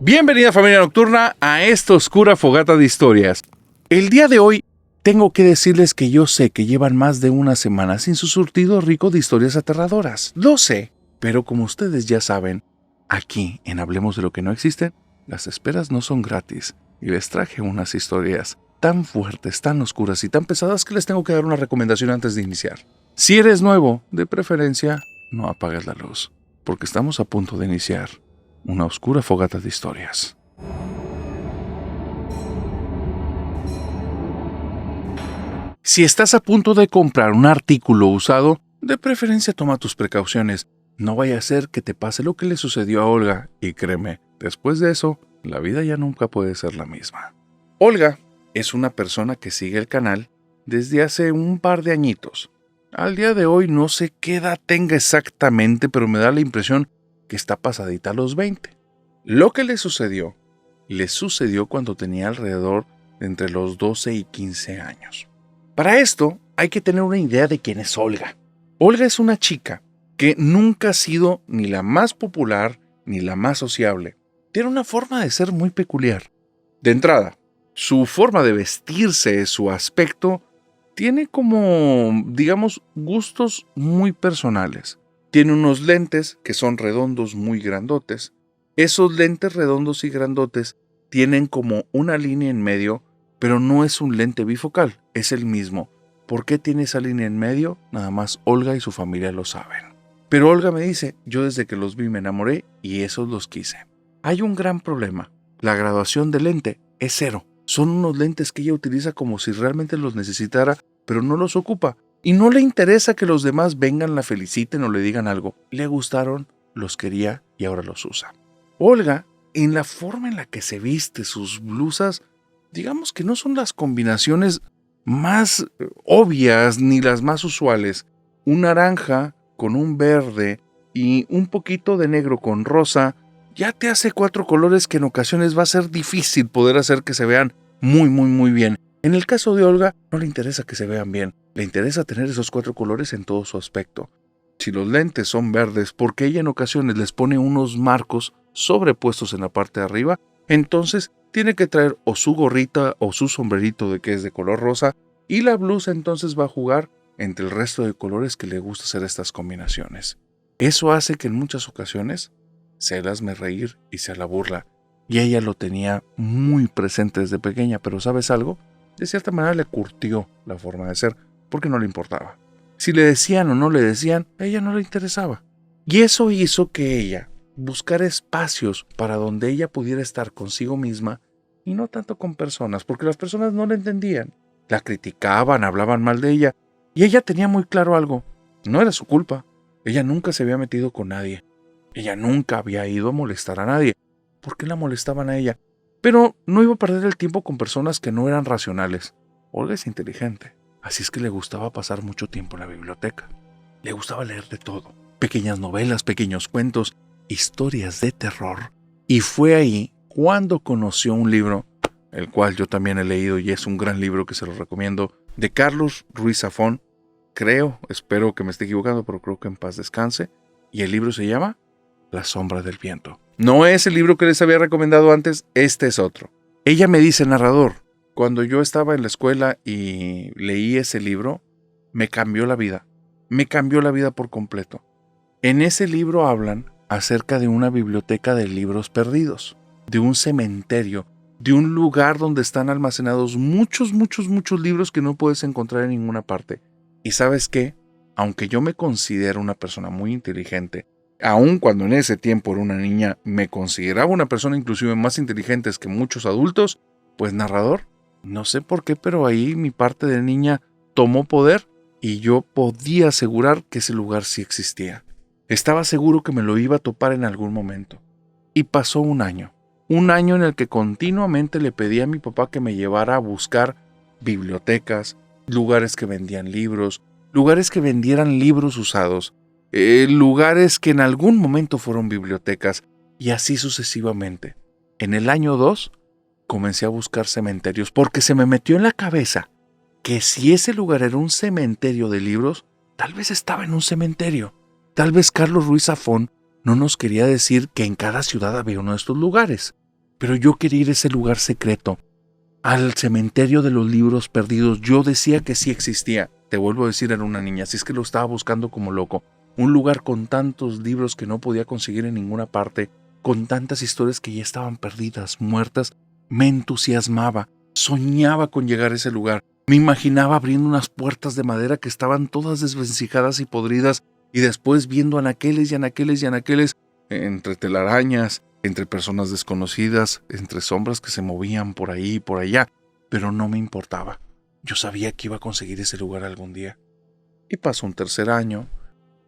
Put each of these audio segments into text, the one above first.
Bienvenida familia nocturna a esta oscura fogata de historias. El día de hoy tengo que decirles que yo sé que llevan más de una semana sin su surtido rico de historias aterradoras. Lo sé, pero como ustedes ya saben, aquí en Hablemos de lo que no existe, las esperas no son gratis. Y les traje unas historias tan fuertes, tan oscuras y tan pesadas que les tengo que dar una recomendación antes de iniciar. Si eres nuevo, de preferencia, no apagues la luz, porque estamos a punto de iniciar una oscura fogata de historias. Si estás a punto de comprar un artículo usado, de preferencia toma tus precauciones. No vaya a ser que te pase lo que le sucedió a Olga, y créeme, después de eso, la vida ya nunca puede ser la misma. Olga es una persona que sigue el canal desde hace un par de añitos. Al día de hoy no sé qué edad tenga exactamente, pero me da la impresión que está pasadita a los 20. Lo que le sucedió cuando tenía alrededor de entre los 12 y 15 años. Para esto hay que tener una idea de quién es Olga. Olga es una chica que nunca ha sido ni la más popular ni la más sociable. Tiene una forma de ser muy peculiar. De entrada, su forma de vestirse, su aspecto, tiene como, digamos, gustos muy personales. Tiene unos lentes que son redondos muy grandotes. Esos lentes redondos y grandotes tienen como una línea en medio, pero no es un lente bifocal, es el mismo. ¿Por qué tiene esa línea en medio? Nada más Olga y su familia lo saben. Pero Olga me dice, yo desde que los vi me enamoré y esos los quise. Hay un gran problema. La graduación del lente es 0. Son unos lentes que ella utiliza como si realmente los necesitara, pero no los ocupa. Y no le interesa que los demás vengan, la feliciten o le digan algo. Le gustaron, los quería y ahora los usa. Olga, en la forma en la que se viste, sus blusas, digamos que no son las combinaciones más obvias ni las más usuales. Un naranja con un verde y un poquito de negro con rosa ya te hace 4 colores que en ocasiones va a ser difícil poder hacer que se vean muy bien. En el caso de Olga, no le interesa que se vean bien, le interesa tener esos 4 colores en todo su aspecto. Si los lentes son verdes, porque ella en ocasiones les pone unos marcos sobrepuestos en la parte de arriba, entonces tiene que traer o su gorrita o su sombrerito de que es de color rosa, y la blusa entonces va a jugar entre el resto de colores que le gusta hacer estas combinaciones. Eso hace que en muchas ocasiones se el hazme reír y se la burla, y ella lo tenía muy presente desde pequeña, pero ¿sabes algo? De cierta manera le curtió la forma de ser, porque no le importaba. Si le decían o no le decían, a ella no le interesaba. Y eso hizo que ella buscara espacios para donde ella pudiera estar consigo misma y no tanto con personas, porque las personas no la entendían. La criticaban, hablaban mal de ella, y ella tenía muy claro algo. No era su culpa. Ella nunca se había metido con nadie. Ella nunca había ido a molestar a nadie. ¿Por qué la molestaban a ella? Pero no iba a perder el tiempo con personas que no eran racionales. Olga es inteligente, así es que le gustaba pasar mucho tiempo en la biblioteca. Le gustaba leer de todo. Pequeñas novelas, pequeños cuentos, historias de terror. Y fue ahí cuando conoció un libro, el cual yo también he leído y es un gran libro que se lo recomiendo, de Carlos Ruiz Zafón. Espero que me esté equivocando, pero creo que en paz descanse. Y el libro se llama La sombra del viento. No es el libro que les había recomendado antes, este es otro. Ella me dice, narrador, cuando yo estaba en la escuela y leí ese libro, me cambió la vida. Me cambió la vida por completo. En ese libro hablan acerca de una biblioteca de libros perdidos, de un cementerio, de un lugar donde están almacenados muchos libros que no puedes encontrar en ninguna parte. ¿Y sabes qué? Aunque yo me considero una persona muy inteligente, aun cuando en ese tiempo era una niña, me consideraba una persona inclusive más inteligente que muchos adultos, pues narrador, no sé por qué, pero ahí mi parte de niña tomó poder y yo podía asegurar que ese lugar sí existía. Estaba seguro que me lo iba a topar en algún momento. Y pasó un año en el que continuamente le pedí a mi papá que me llevara a buscar bibliotecas, lugares que vendían libros, lugares que vendieran libros usados, lugares que en algún momento fueron bibliotecas, y así sucesivamente. En el año 2 comencé a buscar cementerios porque se me metió en la cabeza que si ese lugar era un cementerio de libros, tal vez estaba en un cementerio. Tal vez Carlos Ruiz Zafón no nos quería decir que en cada ciudad había uno de estos lugares. Pero yo quería ir a ese lugar secreto, al cementerio de los libros perdidos. Yo decía que sí existía. Te vuelvo a decir, era una niña, así es que lo estaba buscando como loco. Un lugar con tantos libros que no podía conseguir en ninguna parte, con tantas historias que ya estaban perdidas, muertas. Me entusiasmaba, soñaba con llegar a ese lugar. Me imaginaba abriendo unas puertas de madera que estaban todas desvencijadas y podridas, y después viendo anaqueles y anaqueles y anaqueles, entre telarañas, entre personas desconocidas, entre sombras que se movían por ahí y por allá, pero no me importaba. Yo sabía que iba a conseguir ese lugar algún día. Y pasó un tercer año,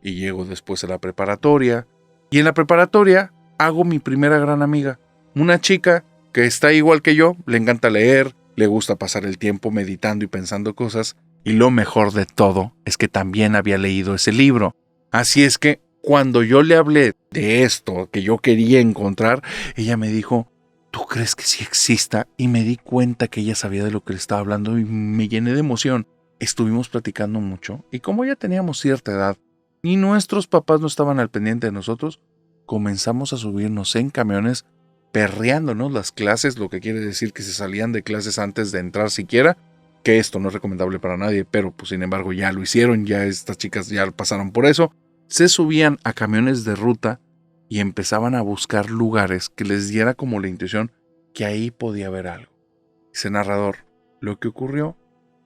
y llego después a la preparatoria, y en la preparatoria hago mi primera gran amiga, una chica que está igual que yo, le encanta leer, le gusta pasar el tiempo meditando y pensando cosas, y lo mejor de todo es que también había leído ese libro. Así es que cuando yo le hablé de esto que yo quería encontrar, ella me dijo, ¿tú crees que sí exista? Y me di cuenta que ella sabía de lo que le estaba hablando y me llené de emoción. Estuvimos platicando mucho y como ya teníamos cierta edad y nuestros papás no estaban al pendiente de nosotros, comenzamos a subirnos en camiones perreándonos las clases, lo que quiere decir que se salían de clases antes de entrar siquiera, que esto no es recomendable para nadie, pero pues sin embargo ya lo hicieron, ya estas chicas ya pasaron por eso. Se subían a camiones de ruta y empezaban a buscar lugares que les diera como la intuición que ahí podía haber algo. Dice narrador, lo que ocurrió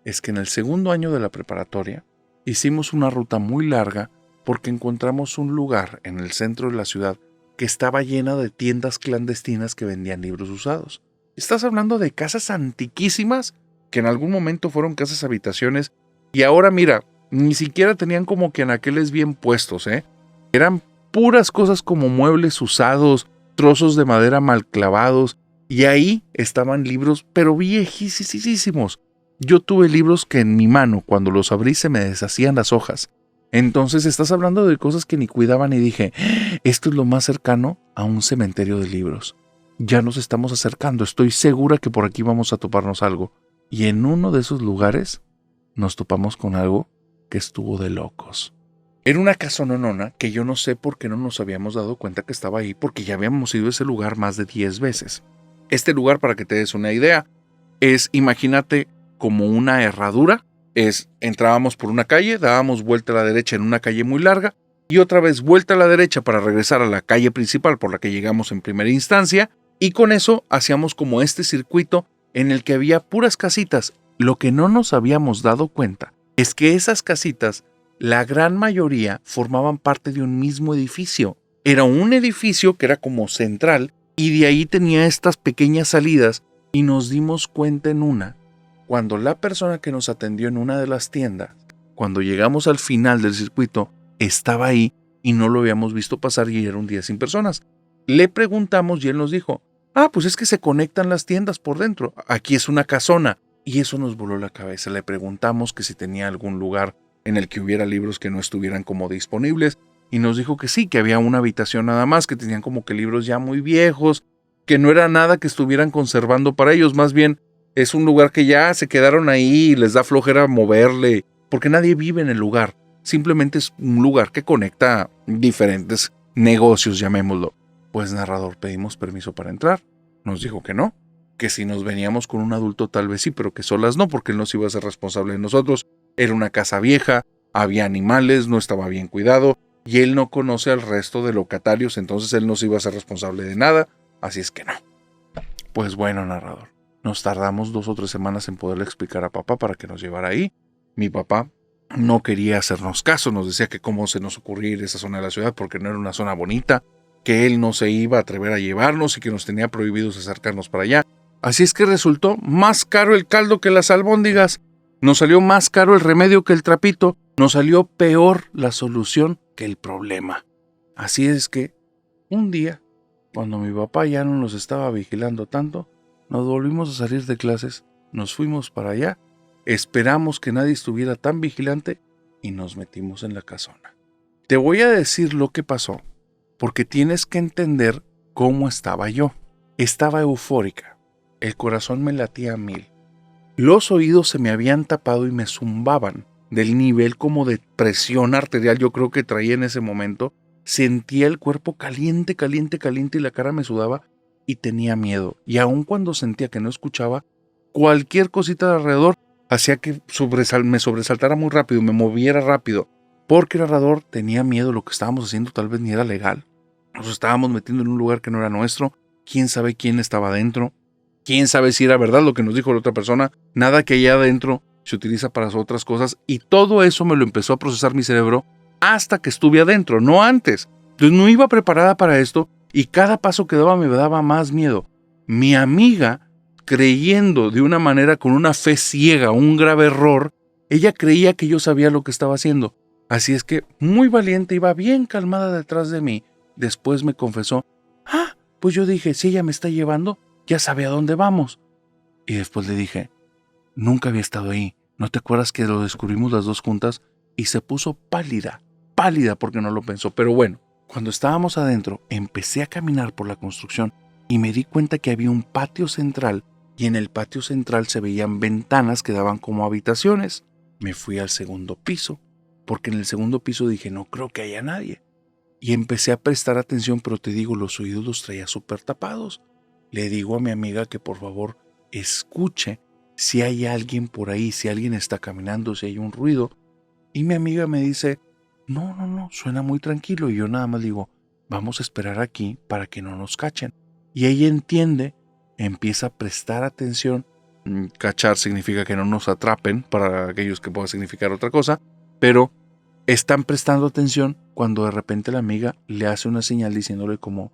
es que en el segundo año de la preparatoria hicimos una ruta muy larga porque encontramos un lugar en el centro de la ciudad que estaba llena de tiendas clandestinas que vendían libros usados. Estás hablando de casas antiquísimas que en algún momento fueron casas habitaciones y ahora mira, ni siquiera tenían como que anaqueles bien puestos, Eran puras cosas como muebles usados, trozos de madera mal clavados, y ahí estaban libros, pero viejísimos. Yo tuve libros que en mi mano, cuando los abrí, se me deshacían las hojas. Entonces estás hablando de cosas que ni cuidaban y dije, esto es lo más cercano a un cementerio de libros. Ya nos estamos acercando, estoy segura que por aquí vamos a toparnos algo. Y en uno de esos lugares nos topamos con algo que estuvo de locos. Era una casononona que yo no sé por qué no nos habíamos dado cuenta que estaba ahí, porque ya habíamos ido a ese lugar más de 10 veces. Este lugar, para que te des una idea, es, imagínate, como una herradura. Entrábamos por una calle, dábamos vuelta a la derecha en una calle muy larga, y otra vez vuelta a la derecha para regresar a la calle principal por la que llegamos en primera instancia, y con eso hacíamos como este circuito en el que había puras casitas. Lo que no nos habíamos dado cuenta es que esas casitas, la gran mayoría, formaban parte de un mismo edificio. Era un edificio que era como central y de ahí tenía estas pequeñas salidas y nos dimos cuenta en una, cuando la persona que nos atendió en una de las tiendas, cuando llegamos al final del circuito, estaba ahí y no lo habíamos visto pasar y era un día sin personas. Le preguntamos y él nos dijo, pues es que se conectan las tiendas por dentro, aquí es una casona. Y eso nos voló la cabeza. Le preguntamos que si tenía algún lugar en el que hubiera libros que no estuvieran como disponibles y nos dijo que sí, que había una habitación nada más, que tenían como que libros ya muy viejos, que no era nada que estuvieran conservando para ellos, más bien es un lugar que ya se quedaron ahí y les da flojera moverle, porque nadie vive en el lugar, simplemente es un lugar que conecta diferentes negocios, llamémoslo. Pues narrador, pedimos permiso para entrar, nos dijo que no, que si nos veníamos con un adulto tal vez sí, pero que solas no, porque él no se iba a ser responsable de nosotros. Era una casa vieja, había animales, no estaba bien cuidado, y él no conoce al resto de locatarios, entonces él no se iba a ser responsable de nada, así es que no. Pues bueno, narrador, nos tardamos 2 o 3 semanas en poderle explicar a papá para que nos llevara ahí. Mi papá no quería hacernos caso, nos decía que cómo se nos ocurría ir a esa zona de la ciudad porque no era una zona bonita, que él no se iba a atrever a llevarnos y que nos tenía prohibidos acercarnos para allá. Así es que resultó más caro el caldo que las albóndigas, nos salió más caro el remedio que el trapito, nos salió peor la solución que el problema. Así es que, un día, cuando mi papá ya no nos estaba vigilando tanto, nos volvimos a salir de clases, nos fuimos para allá, esperamos que nadie estuviera tan vigilante y nos metimos en la casona. Te voy a decir lo que pasó, porque tienes que entender cómo estaba yo. Estaba eufórica. El corazón me latía a 1000. Los oídos se me habían tapado y me zumbaban del nivel como de presión arterial yo creo que traía en ese momento. Sentía el cuerpo caliente y la cara me sudaba y tenía miedo. Y aun cuando sentía que no escuchaba, cualquier cosita de alrededor hacía que me sobresaltara muy rápido, me moviera rápido. Porque el narrador tenía miedo, lo que estábamos haciendo tal vez ni era legal. Nos estábamos metiendo en un lugar que no era nuestro. ¿Quién sabe quién estaba adentro? ¿Quién sabe si era verdad lo que nos dijo la otra persona? Nada que allá adentro se utiliza para otras cosas. Y todo eso me lo empezó a procesar mi cerebro hasta que estuve adentro, no antes. Entonces no iba preparada para esto y cada paso que daba me daba más miedo. Mi amiga, creyendo de una manera con una fe ciega, un grave error, ella creía que yo sabía lo que estaba haciendo. Así es que, muy valiente, iba bien calmada detrás de mí. Después me confesó, pues yo dije, si ella me está llevando, ya sabe a dónde vamos. Y después le dije, nunca había estado ahí. ¿No te acuerdas que lo descubrimos las dos juntas? Y se puso pálida porque no lo pensó. Pero bueno, cuando estábamos adentro, empecé a caminar por la construcción y me di cuenta que había un patio central y en el patio central se veían ventanas que daban como habitaciones. Me fui al segundo piso, porque en el segundo piso dije, no creo que haya nadie. Y empecé a prestar atención, pero te digo, los oídos los traía súper tapados. Le digo a mi amiga que por favor escuche si hay alguien por ahí, si alguien está caminando, si hay un ruido. Y mi amiga me dice, no, suena muy tranquilo. Y yo nada más digo, vamos a esperar aquí para que no nos cachen. Y ella entiende, empieza a prestar atención. Cachar significa que no nos atrapen, para aquellos que pueda significar otra cosa, pero están prestando atención cuando de repente la amiga le hace una señal diciéndole como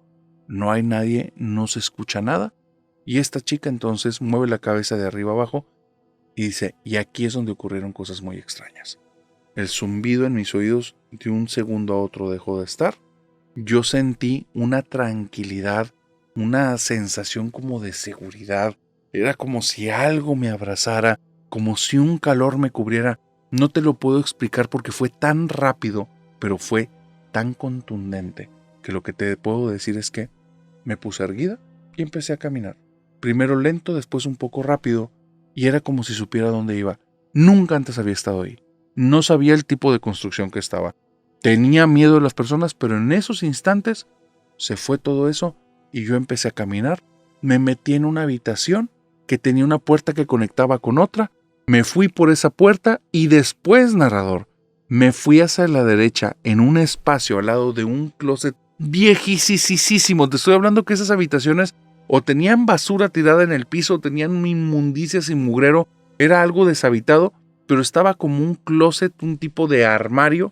no hay nadie, no se escucha nada. Y esta chica entonces mueve la cabeza de arriba abajo y dice, y aquí es donde ocurrieron cosas muy extrañas. El zumbido en mis oídos de un segundo a otro dejó de estar. Yo sentí una tranquilidad, una sensación como de seguridad. Era como si algo me abrazara, como si un calor me cubriera. No te lo puedo explicar porque fue tan rápido, pero fue tan contundente que lo que te puedo decir es que me puse erguida y empecé a caminar. Primero lento, después un poco rápido, y era como si supiera dónde iba. Nunca antes había estado ahí. No sabía el tipo de construcción que estaba. Tenía miedo de las personas, pero en esos instantes se fue todo eso y yo empecé a caminar. Me metí en una habitación que tenía una puerta que conectaba con otra. Me fui por esa puerta y después, narrador, me fui hacia la derecha en un espacio al lado de un closet viejísimo. Te estoy hablando que esas habitaciones o tenían basura tirada en el piso, o tenían inmundicias y mugrero. Era algo deshabitado, pero estaba como un closet, un tipo de armario.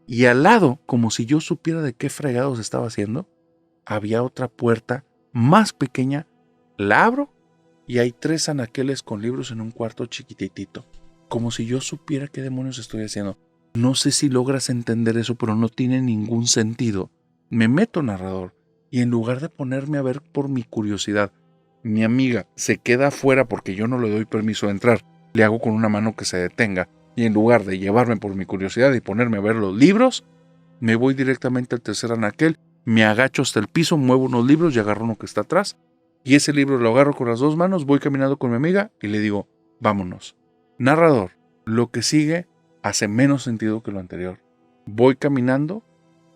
Y al lado, como si yo supiera de qué fregados estaba haciendo, había otra puerta más pequeña. La abro y hay 3 anaqueles con libros en un cuarto chiquititito. Como si yo supiera qué demonios estoy haciendo. No sé si logras entender eso, pero no tiene ningún sentido. Me meto, narrador, y en lugar de ponerme a ver por mi curiosidad, mi amiga se queda afuera porque yo no le doy permiso de entrar. Le hago con una mano que se detenga. Y en lugar de llevarme por mi curiosidad y ponerme a ver los libros, me voy directamente al tercer anaquel, me agacho hasta el piso, muevo unos libros y agarro uno que está atrás. Y ese libro lo agarro con las 2 manos, voy caminando con mi amiga y le digo, vámonos. Narrador, lo que sigue hace menos sentido que lo anterior. Voy caminando,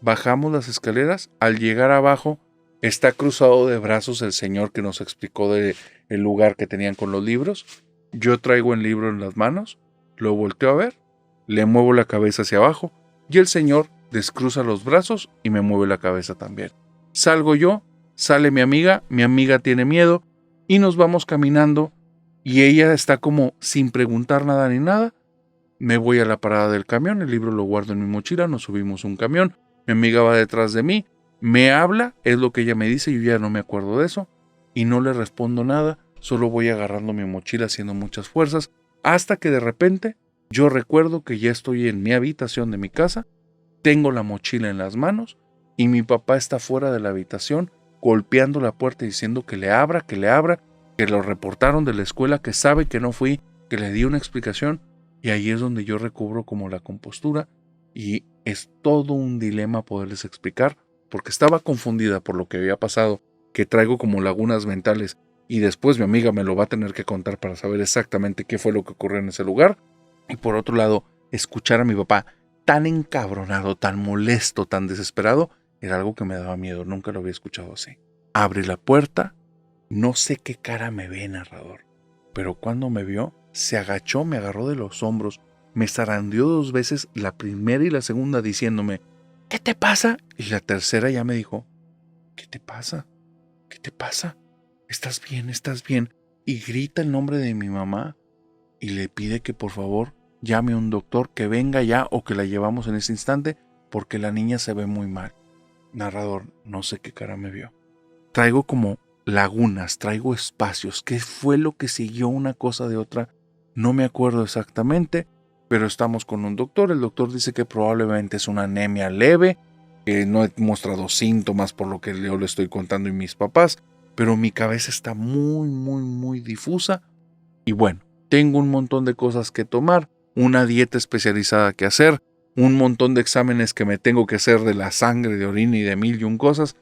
bajamos las escaleras, al llegar abajo está cruzado de brazos el señor que nos explicó el lugar que tenían con los libros. Yo traigo el libro en las manos, lo volteo a ver, le muevo la cabeza hacia abajo y el señor descruza los brazos y me mueve la cabeza también. Salgo yo, sale mi amiga tiene miedo y nos vamos caminando y ella está como sin preguntar nada ni nada. Me voy a la parada del camión, el libro lo guardo en mi mochila, nos subimos a un camión, mi amiga va detrás de mí, me habla, es lo que ella me dice, yo ya no me acuerdo de eso y no le respondo nada, solo voy agarrando mi mochila haciendo muchas fuerzas hasta que de repente yo recuerdo que ya estoy en mi habitación de mi casa, tengo la mochila en las manos y mi papá está fuera de la habitación golpeando la puerta diciendo que le abra, que lo reportaron de la escuela, que sabe que no fui, que le di una explicación y ahí es donde yo recobro como la compostura y es todo un dilema poderles explicar porque estaba confundida por lo que había pasado, que traigo como lagunas mentales y después mi amiga me lo va a tener que contar para saber exactamente qué fue lo que ocurrió en ese lugar. Y por otro lado, escuchar a mi papá tan encabronado, tan molesto, tan desesperado, era algo que me daba miedo, nunca lo había escuchado así. Abre la puerta, No sé qué cara me ve, narrador, pero cuando me vio, se agachó, me agarró de los hombros, me zarandeó 2 veces, la primera y la segunda, diciéndome, ¿qué te pasa? Y la tercera ya me dijo, ¿qué te pasa? ¿Qué te pasa? ¿Estás bien? ¿Estás bien? Y grita el nombre de mi mamá y le pide que por favor llame a un doctor, que venga ya o que la llevamos en ese instante porque la niña se ve muy mal. Narrador, no sé qué cara me vio. Traigo como lagunas, traigo espacios. ¿Qué fue lo que siguió una cosa de otra? No me acuerdo exactamente, pero estamos con un doctor. El doctor dice que probablemente es una anemia leve, que no he mostrado síntomas por lo que yo le estoy contando y mis papás, pero mi cabeza está muy, muy, muy difusa. Y bueno, tengo un montón de cosas que tomar, una dieta especializada que hacer, un montón de exámenes que me tengo que hacer de la sangre, de orina y de mil y un cosas.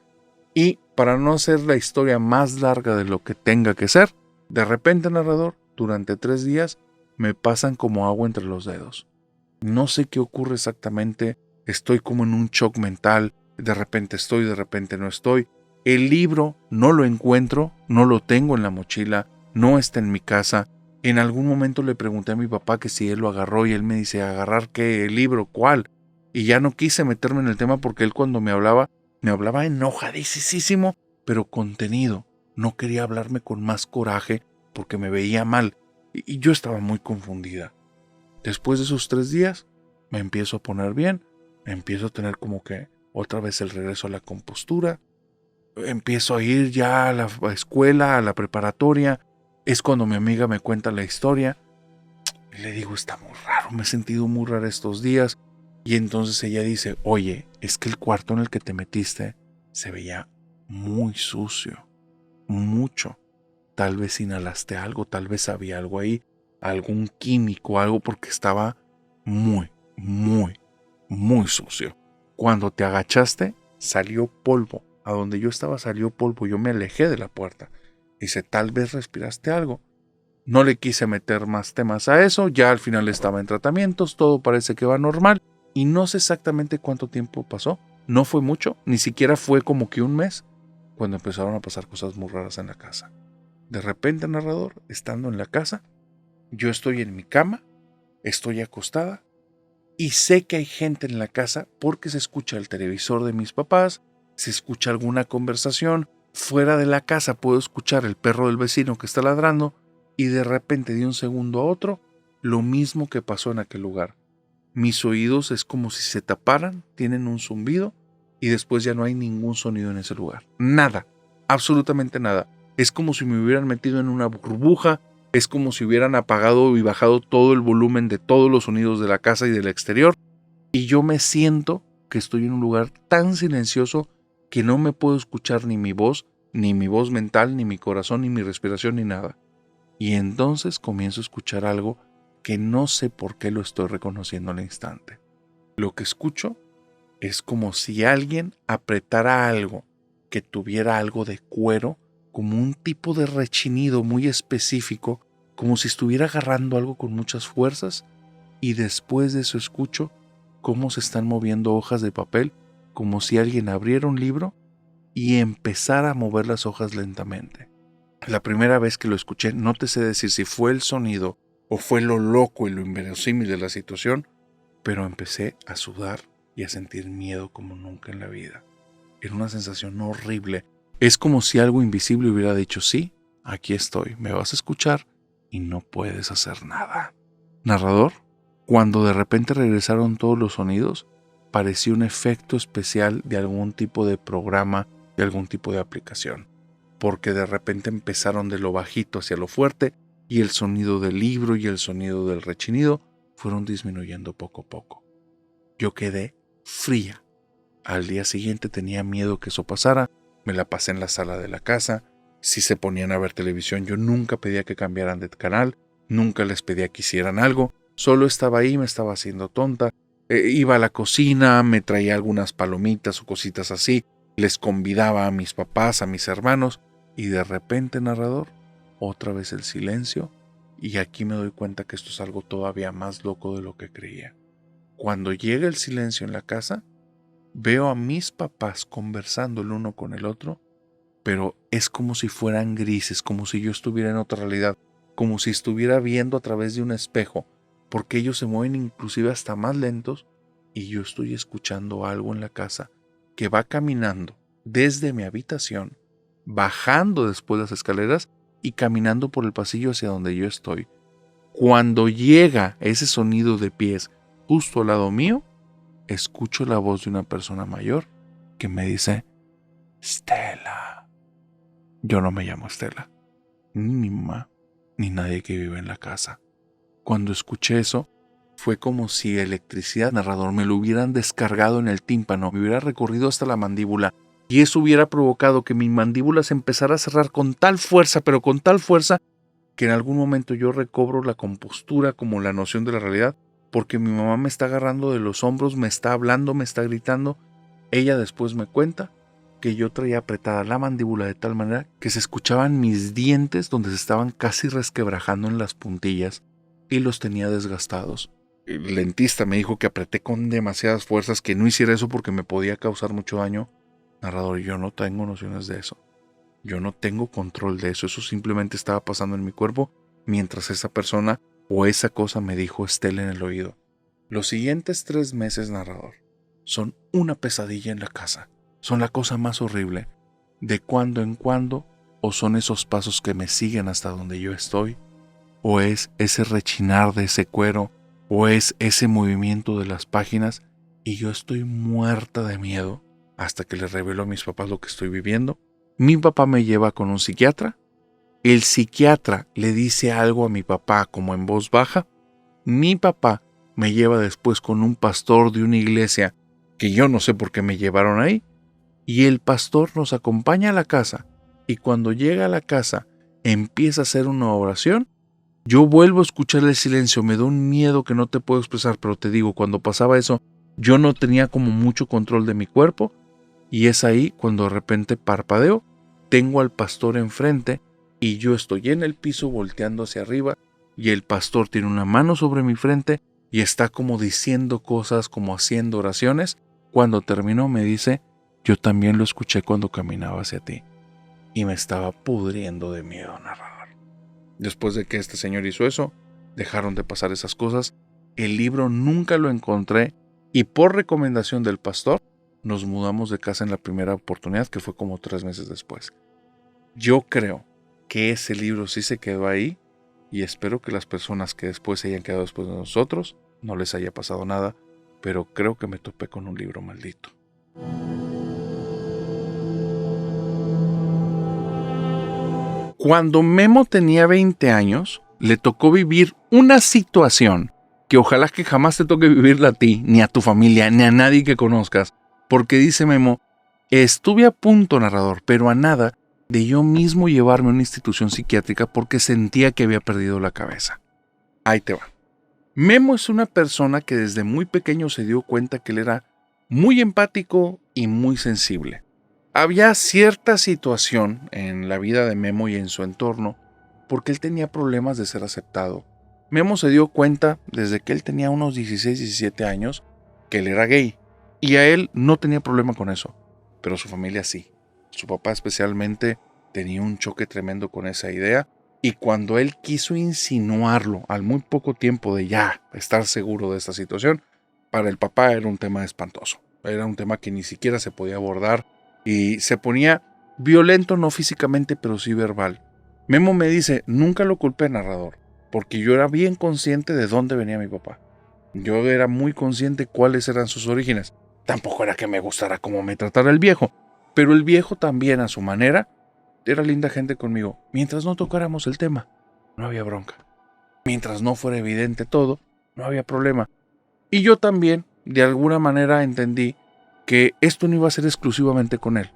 Y para no hacer la historia más larga de lo que tenga que ser, de repente, narrador, durante 3 días me pasan como agua entre los dedos. No sé qué ocurre exactamente, estoy como en un shock mental, de repente estoy, de repente no estoy. El libro no lo encuentro, no lo tengo en la mochila, no está en mi casa. En algún momento le pregunté a mi papá que si él lo agarró y él me dice, ¿agarrar qué? ¿El libro? ¿Cuál? Y ya no quise meterme en el tema porque él cuando me hablaba enojadísimo, pero contenido. No quería hablarme con más coraje porque me veía mal y yo estaba muy confundida. Después de esos 3 días me empiezo a poner bien, me empiezo a tener como que otra vez el regreso a la compostura, empiezo a ir ya a la escuela, a la preparatoria. Es cuando mi amiga me cuenta la historia y le digo, está muy raro, me he sentido muy raro estos días. Y entonces ella dice, oye, es que el cuarto en el que te metiste se veía muy sucio, mucho. Tal vez inhalaste algo, tal vez había algo ahí, algún químico, algo porque estaba muy, muy, muy sucio. Cuando te agachaste, salió polvo. A donde yo estaba salió polvo. Yo me alejé de la puerta. Dice, tal vez respiraste algo. No le quise meter más temas a eso, ya al final estaba en tratamientos, todo parece que va normal y no sé exactamente cuánto tiempo pasó, no fue mucho, ni siquiera fue como que un mes, cuando empezaron a pasar cosas muy raras en la casa. De repente, narrador, estando en la casa, yo estoy en mi cama, estoy acostada y sé que hay gente en la casa porque se escucha el televisor de mis papás, se escucha alguna conversación, fuera de la casa puedo escuchar el perro del vecino que está ladrando y de repente de un segundo a otro, lo mismo que pasó en aquel lugar. Mis oídos es como si se taparan, tienen un zumbido y después ya no hay ningún sonido en ese lugar. Nada, absolutamente nada. Es como si me hubieran metido en una burbuja, es como si hubieran apagado y bajado todo el volumen de todos los sonidos de la casa y del exterior. Y yo me siento que estoy en un lugar tan silencioso que no me puedo escuchar ni mi voz mental, ni mi corazón, ni mi respiración, ni nada. Y entonces comienzo a escuchar algo que no sé por qué lo estoy reconociendo al instante. Lo que escucho es como si alguien apretara algo que tuviera algo de cuero, como un tipo de rechinido muy específico, como si estuviera agarrando algo con muchas fuerzas, y después de eso escucho cómo se están moviendo hojas de papel, como si alguien abriera un libro y empezara a mover las hojas lentamente. La primera vez que lo escuché, no te sé decir si fue el sonido o fue lo loco y lo inverosímil de la situación, pero empecé a sudar y a sentir miedo como nunca en la vida. Era una sensación horrible. Es como si algo invisible hubiera dicho, sí, aquí estoy, me vas a escuchar y no puedes hacer nada. Narrador, cuando de repente regresaron todos los sonidos, parecía un efecto especial de algún tipo de programa, de algún tipo de aplicación, porque de repente empezaron de lo bajito hacia lo fuerte y el sonido del libro y el sonido del rechinido fueron disminuyendo poco a poco. Yo quedé fría. Al día siguiente tenía miedo que eso pasara, me la pasé en la sala de la casa. Si se ponían a ver televisión, yo nunca pedía que cambiaran de canal, nunca les pedía que hicieran algo, solo estaba ahí, me estaba haciendo tonta. Iba a la cocina, me traía algunas palomitas o cositas así, les convidaba a mis papás, a mis hermanos, y de repente, narrador, otra vez el silencio, y aquí me doy cuenta que esto es algo todavía más loco de lo que creía. Cuando llega el silencio en la casa, veo a mis papás conversando el uno con el otro, pero es como si fueran grises, como si yo estuviera en otra realidad, como si estuviera viendo a través de un espejo, porque ellos se mueven inclusive hasta más lentos y yo estoy escuchando algo en la casa que va caminando desde mi habitación, bajando después las escaleras y caminando por el pasillo hacia donde yo estoy. Cuando llega ese sonido de pies justo al lado mío, escucho la voz de una persona mayor que me dice, Stella. Yo no me llamo Stella, ni mi mamá, ni nadie que vive en la casa. Cuando escuché eso, fue como si electricidad, narrador, me lo hubieran descargado en el tímpano, me hubiera recorrido hasta la mandíbula, y eso hubiera provocado que mi mandíbula se empezara a cerrar con tal fuerza, pero con tal fuerza, que en algún momento yo recobro la compostura como la noción de la realidad, porque mi mamá me está agarrando de los hombros, me está hablando, me está gritando. Ella después me cuenta que yo traía apretada la mandíbula de tal manera que se escuchaban mis dientes donde se estaban casi resquebrajando en las puntillas y los tenía desgastados. El dentista me dijo que apreté con demasiadas fuerzas, que no hiciera eso porque me podía causar mucho daño. Narrador, yo no tengo nociones de eso. Yo no tengo control de eso. Eso simplemente estaba pasando en mi cuerpo mientras esa persona o esa cosa me dijo Estela en el oído. Los siguientes 3 meses, narrador, son una pesadilla en la casa. Son la cosa más horrible. De cuando en cuando, o son esos pasos que me siguen hasta donde yo estoy, o es ese rechinar de ese cuero, o es ese movimiento de las páginas, y yo estoy muerta de miedo hasta que le revelo a mis papás lo que estoy viviendo. Mi papá me lleva con un psiquiatra. El psiquiatra le dice algo a mi papá como en voz baja. Mi papá me lleva después con un pastor de una iglesia que yo no sé por qué me llevaron ahí. Y el pastor nos acompaña a la casa. Y cuando llega a la casa, empieza a hacer una oración. Yo vuelvo a escuchar el silencio. Me da un miedo que no te puedo expresar, pero te digo, cuando pasaba eso, yo no tenía como mucho control de mi cuerpo. Y es ahí cuando de repente parpadeo, tengo al pastor enfrente y yo estoy en el piso volteando hacia arriba y el pastor tiene una mano sobre mi frente y está como diciendo cosas, como haciendo oraciones. Cuando terminó me dice, yo también lo escuché cuando caminaba hacia ti y me estaba pudriendo de miedo, narrador. Después de que este señor hizo eso, dejaron de pasar esas cosas. El libro nunca lo encontré y por recomendación del pastor, nos mudamos de casa en la primera oportunidad, que fue como 3 meses después. Yo creo que ese libro sí se quedó ahí y espero que las personas que después se hayan quedado después de nosotros no les haya pasado nada, pero creo que me topé con un libro maldito. Cuando Memo tenía 20 años, le tocó vivir una situación que ojalá que jamás te toque vivirla a ti, ni a tu familia, ni a nadie que conozcas. Porque dice Memo, estuve a punto, narrador, pero a nada de yo mismo llevarme a una institución psiquiátrica porque sentía que había perdido la cabeza. Ahí te va. Memo es una persona que desde muy pequeño se dio cuenta que él era muy empático y muy sensible. Había cierta situación en la vida de Memo y en su entorno porque él tenía problemas de ser aceptado. Memo se dio cuenta desde que él tenía unos 16, 17 años que él era gay. Y a él no tenía problema con eso, pero su familia sí. Su papá especialmente tenía un choque tremendo con esa idea y cuando él quiso insinuarlo al muy poco tiempo de ya estar seguro de esta situación, para el papá era un tema espantoso. Era un tema que ni siquiera se podía abordar y se ponía violento no físicamente pero sí verbal. Memo me dice, nunca lo culpé, narrador, porque yo era bien consciente de dónde venía mi papá. Yo era muy consciente cuáles eran sus orígenes. Tampoco era que me gustara cómo me tratara el viejo, pero el viejo también a su manera era linda gente conmigo. Mientras no tocáramos el tema, no había bronca. Mientras no fuera evidente todo, no había problema. Y yo también, de alguna manera, entendí que esto no iba a ser exclusivamente con él.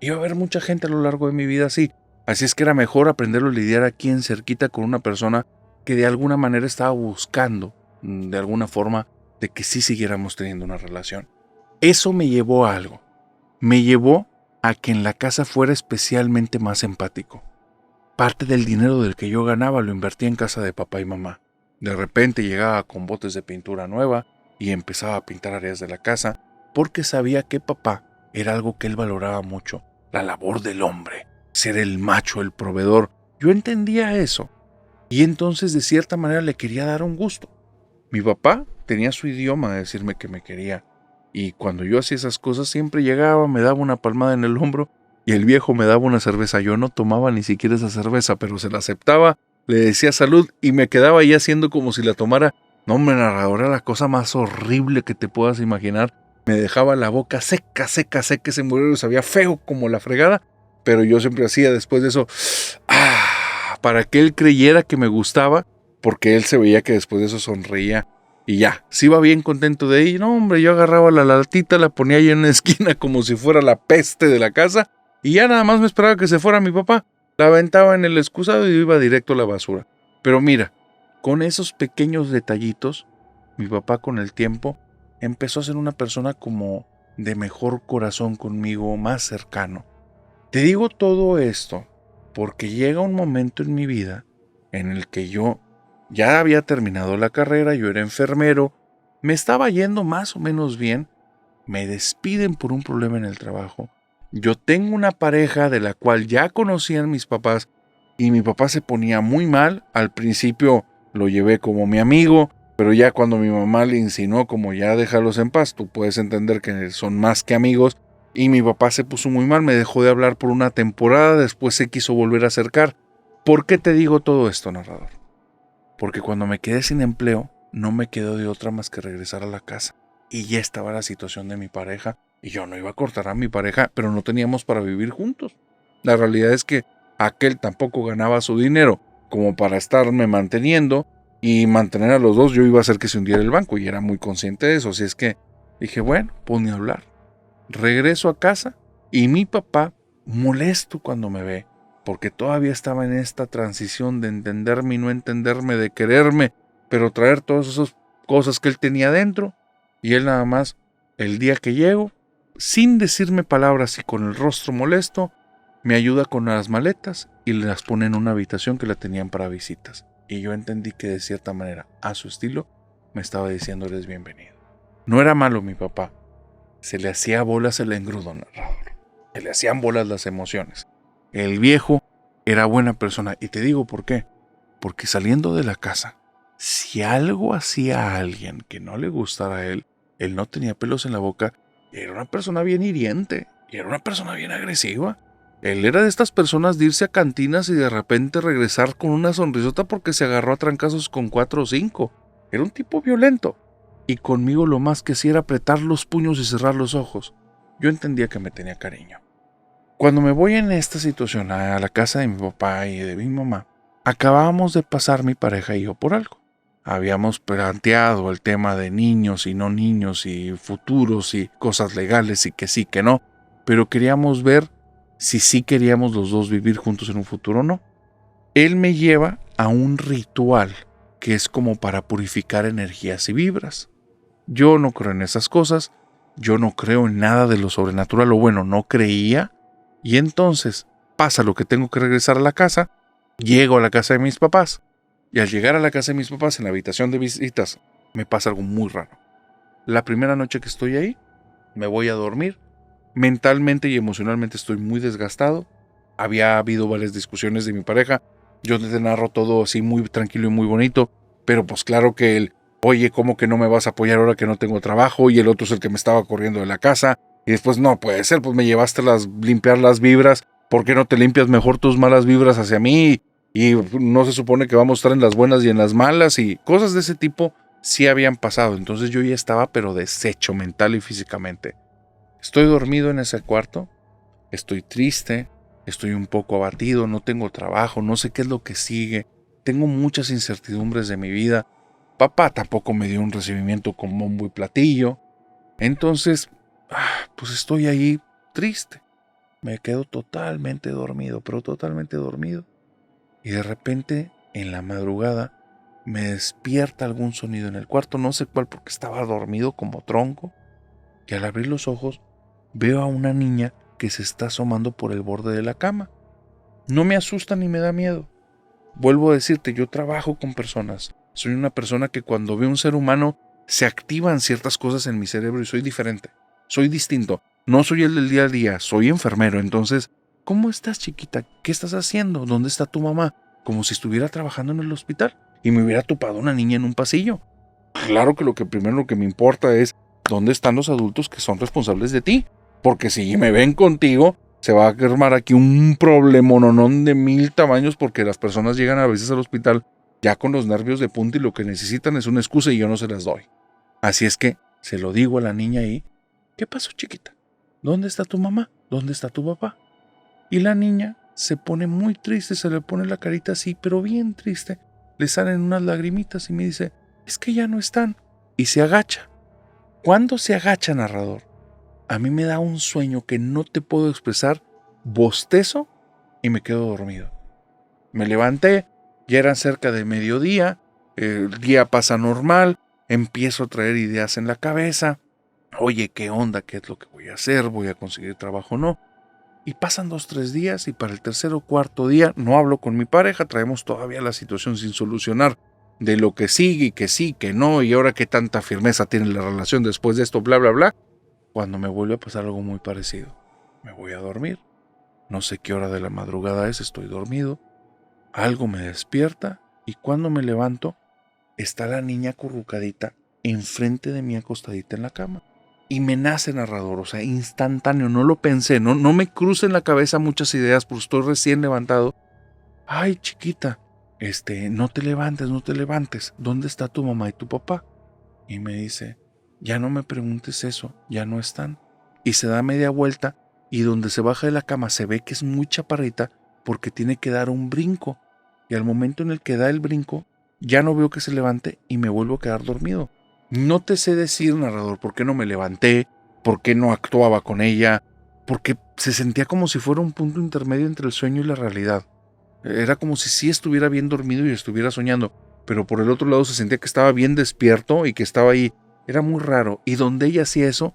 Iba a haber mucha gente a lo largo de mi vida así. Así es que era mejor aprenderlo a lidiar aquí en cerquita con una persona que de alguna manera estaba buscando, de alguna forma, de que sí siguiéramos teniendo una relación. Eso me llevó a algo. Me llevó a que en la casa fuera especialmente más empático. Parte del dinero del que yo ganaba lo invertía en casa de papá y mamá. De repente llegaba con botes de pintura nueva y empezaba a pintar áreas de la casa porque sabía que papá era algo que él valoraba mucho, la labor del hombre. ser el macho, el proveedor. Yo entendía eso. Y entonces de cierta manera le quería dar un gusto. Mi papá tenía su idioma de decirme que me quería. Y cuando yo hacía esas cosas siempre llegaba, me daba una palmada en el hombro y el viejo me daba una cerveza. Yo no tomaba ni siquiera esa cerveza, pero se la aceptaba, le decía salud y me quedaba ahí haciendo como si la tomara. No, hombre, narrador, era la cosa más horrible que te puedas imaginar. Me dejaba la boca seca, ese murero sabía feo como la fregada, pero yo siempre hacía después de eso, para que él creyera que me gustaba, porque él se veía que después de eso sonreía. Y ya, si iba bien contento de ella. No, hombre, yo agarraba la latita, la ponía ahí en una esquina como si fuera la peste de la casa, y ya nada más me esperaba que se fuera mi papá. La aventaba en el excusado y iba directo a la basura. Pero mira, con esos pequeños detallitos, mi papá con el tiempo empezó a ser una persona como de mejor corazón conmigo, más cercano. Te digo todo esto porque llega un momento en mi vida en el que yo ya había terminado la carrera, yo era enfermero, me estaba yendo más o menos bien, me despiden por un problema en el trabajo. Yo tengo una pareja de la cual ya conocían mis papás y mi papá se ponía muy mal. Al principio lo llevé como mi amigo, pero ya cuando mi mamá le insinuó como ya déjalos en paz, tú puedes entender que son más que amigos, y mi papá se puso muy mal, me dejó de hablar por una temporada, después se quiso volver a acercar. ¿Por qué te digo todo esto, narrador? Porque cuando me quedé sin empleo, no me quedó de otra más que regresar a la casa. Y ya estaba la situación de mi pareja, y yo no iba a cortar a mi pareja, pero no teníamos para vivir juntos. La realidad es que aquel tampoco ganaba su dinero como para estarme manteniendo, y mantener a los dos yo iba a hacer que se hundiera el banco, y era muy consciente de eso. Así es que dije, bueno, pues ni hablar. Regreso a casa y mi papá, molesto cuando me ve, porque todavía estaba en esta transición de entenderme y no entenderme, de quererme, pero traer todas esas cosas que él tenía dentro, y él nada más, el día que llego, sin decirme palabras y con el rostro molesto, me ayuda con las maletas y las pone en una habitación que la tenían para visitas. Y yo entendí que de cierta manera, a su estilo, me estaba diciendo eres bienvenido. No era malo mi papá. Se le hacía bolas el engrudo, narrador. Se le hacían bolas las emociones. El viejo era buena persona. Y te digo por qué. Porque saliendo de la casa, si algo hacía a alguien que no le gustara a él no tenía pelos en la boca, era una persona bien hiriente. Y era una persona bien agresiva. Él era de estas personas de irse a cantinas y de repente regresar con una sonrisota porque se agarró a trancazos con 4 o 5. Era un tipo violento. Y conmigo lo más que hacía era apretar los puños y cerrar los ojos. Yo entendía que me tenía cariño. Cuando me voy en esta situación a la casa de mi papá y de mi mamá, acabábamos de pasar mi pareja y yo por algo. Habíamos planteado el tema de niños y no niños y futuros y cosas legales y que sí, que no, pero queríamos ver si sí queríamos los dos vivir juntos en un futuro o no. Él me lleva a un ritual que es como para purificar energías y vibras. Yo no creo en esas cosas, yo no creo en nada de lo sobrenatural, o bueno, no creía, y entonces pasa lo que tengo que regresar a la casa, llego a la casa de mis papás, y al llegar a la casa de mis papás en la habitación de visitas, me pasa algo muy raro. La primera noche que estoy ahí, me voy a dormir, mentalmente y emocionalmente estoy muy desgastado, había habido varias discusiones de mi pareja, yo te narro todo así muy tranquilo y muy bonito, pero pues claro que él, oye, ¿cómo que no me vas a apoyar ahora que no tengo trabajo? Y el otro es el que me estaba corriendo de la casa. Y después, no puede ser, pues me llevaste a limpiar las vibras. ¿Por qué no te limpias mejor tus malas vibras hacia mí? Y no se supone que vamos a estar en las buenas y en las malas. Y cosas de ese tipo sí habían pasado. Entonces yo ya estaba pero deshecho mental y físicamente. Estoy dormido en ese cuarto. Estoy triste. Estoy un poco abatido. No tengo trabajo. No sé qué es lo que sigue. Tengo muchas incertidumbres de mi vida. Papá tampoco me dio un recibimiento con bombo y platillo. Entonces, pues estoy ahí triste. Me quedo totalmente dormido, pero totalmente dormido. Y de repente, en la madrugada, me despierta algún sonido en el cuarto, no sé cuál porque estaba dormido como tronco. Y al abrir los ojos, veo a una niña que se está asomando por el borde de la cama. No me asusta ni me da miedo. Vuelvo a decirte, yo trabajo con personas. Soy una persona que cuando veo un ser humano se activan ciertas cosas en mi cerebro y soy diferente. Soy distinto. No soy el del día a día, soy enfermero. Entonces, ¿cómo estás, chiquita? ¿Qué estás haciendo? ¿Dónde está tu mamá? Como si estuviera trabajando en el hospital y me hubiera topado una niña en un pasillo. Claro que lo que me importa es dónde están los adultos que son responsables de ti. Porque si me ven contigo, se va a armar aquí un problemononón de 1000 tamaños porque las personas llegan a veces al hospital ya con los nervios de punta y lo que necesitan es una excusa y yo no se las doy. Así es que se lo digo a la niña ahí. ¿Qué pasó, chiquita? ¿Dónde está tu mamá? ¿Dónde está tu papá? Y la niña se pone muy triste, se le pone la carita así, pero bien triste. Le salen unas lagrimitas y me dice, es que ya no están. Y se agacha. ¿Cuándo se agacha, narrador? A mí me da un sueño que no te puedo expresar, bostezo y me quedo dormido. Me levanté, ya eran cerca de mediodía, el día pasa normal, empiezo a traer ideas en la cabeza. Oye, ¿qué onda? ¿Qué es lo que voy a hacer? ¿Voy a conseguir trabajo o no? Y pasan 2, 3 días y para el tercer o cuarto día no hablo con mi pareja, traemos todavía la situación sin solucionar de lo que sigue y que sí, que no, y ahora qué tanta firmeza tiene la relación después de esto, bla, bla, bla. Cuando me vuelve a pasar algo muy parecido, me voy a dormir. No sé qué hora de la madrugada es, estoy dormido. Algo me despierta y cuando me levanto, está la niña acurrucadita enfrente de mí acostadita en la cama. Y me nace, narrador, o sea, instantáneo, no lo pensé, no me crucen en la cabeza muchas ideas porque estoy recién levantado. Ay, chiquita, no te levantes, no te levantes, ¿dónde está tu mamá y tu papá? Y me dice, ya no me preguntes eso, ya no están. Y se da media vuelta y donde se baja de la cama se ve que es muy chaparrita porque tiene que dar un brinco. Y al momento en el que da el brinco, ya no veo que se levante y me vuelvo a quedar dormido. No te sé decir, narrador, por qué no me levanté, por qué no actuaba con ella, porque se sentía como si fuera un punto intermedio entre el sueño y la realidad. Era como si sí estuviera bien dormido y estuviera soñando, pero por el otro lado se sentía que estaba bien despierto y que estaba ahí. Era muy raro. Y donde ella hacía eso,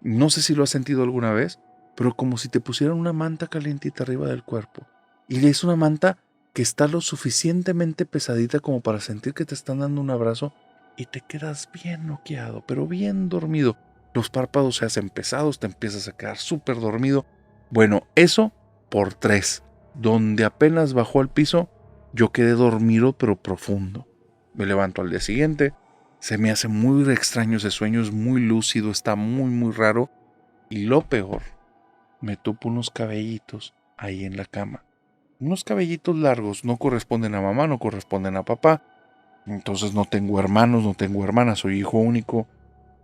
no sé si lo has sentido alguna vez, pero como si te pusieran una manta calientita arriba del cuerpo. Y es una manta que está lo suficientemente pesadita como para sentir que te están dando un abrazo y te quedas bien noqueado, pero bien dormido. Los párpados se hacen pesados, te empiezas a quedar súper dormido. Bueno, eso por 3. Donde apenas bajó al piso, yo quedé dormido pero profundo. Me levanto al día siguiente, se me hace muy extraño ese sueño, es muy lúcido, está muy muy raro. Y lo peor, me topo unos cabellitos ahí en la cama. Unos cabellitos largos, no corresponden a mamá, no corresponden a papá. Entonces no tengo hermanos, no tengo hermanas, soy hijo único.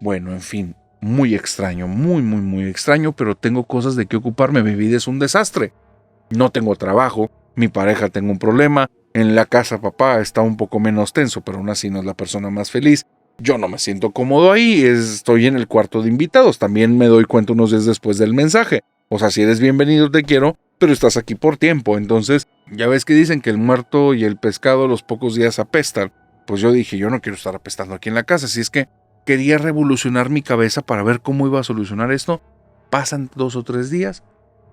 Bueno, en fin, muy extraño, muy muy muy extraño, pero tengo cosas de qué ocuparme, mi vida es un desastre. No tengo trabajo, mi pareja tengo un problema, en la casa papá está un poco menos tenso, pero aún así no es la persona más feliz. Yo no me siento cómodo ahí, estoy en el cuarto de invitados, también me doy cuenta unos días después del mensaje. O sea, si eres bienvenido te quiero, pero estás aquí por tiempo, entonces ya ves que dicen que el muerto y el pescado los pocos días apestan. Pues yo dije, yo no quiero estar apestando aquí en la casa, así es que quería revolucionar mi cabeza para ver cómo iba a solucionar esto. Pasan 2 o 3 días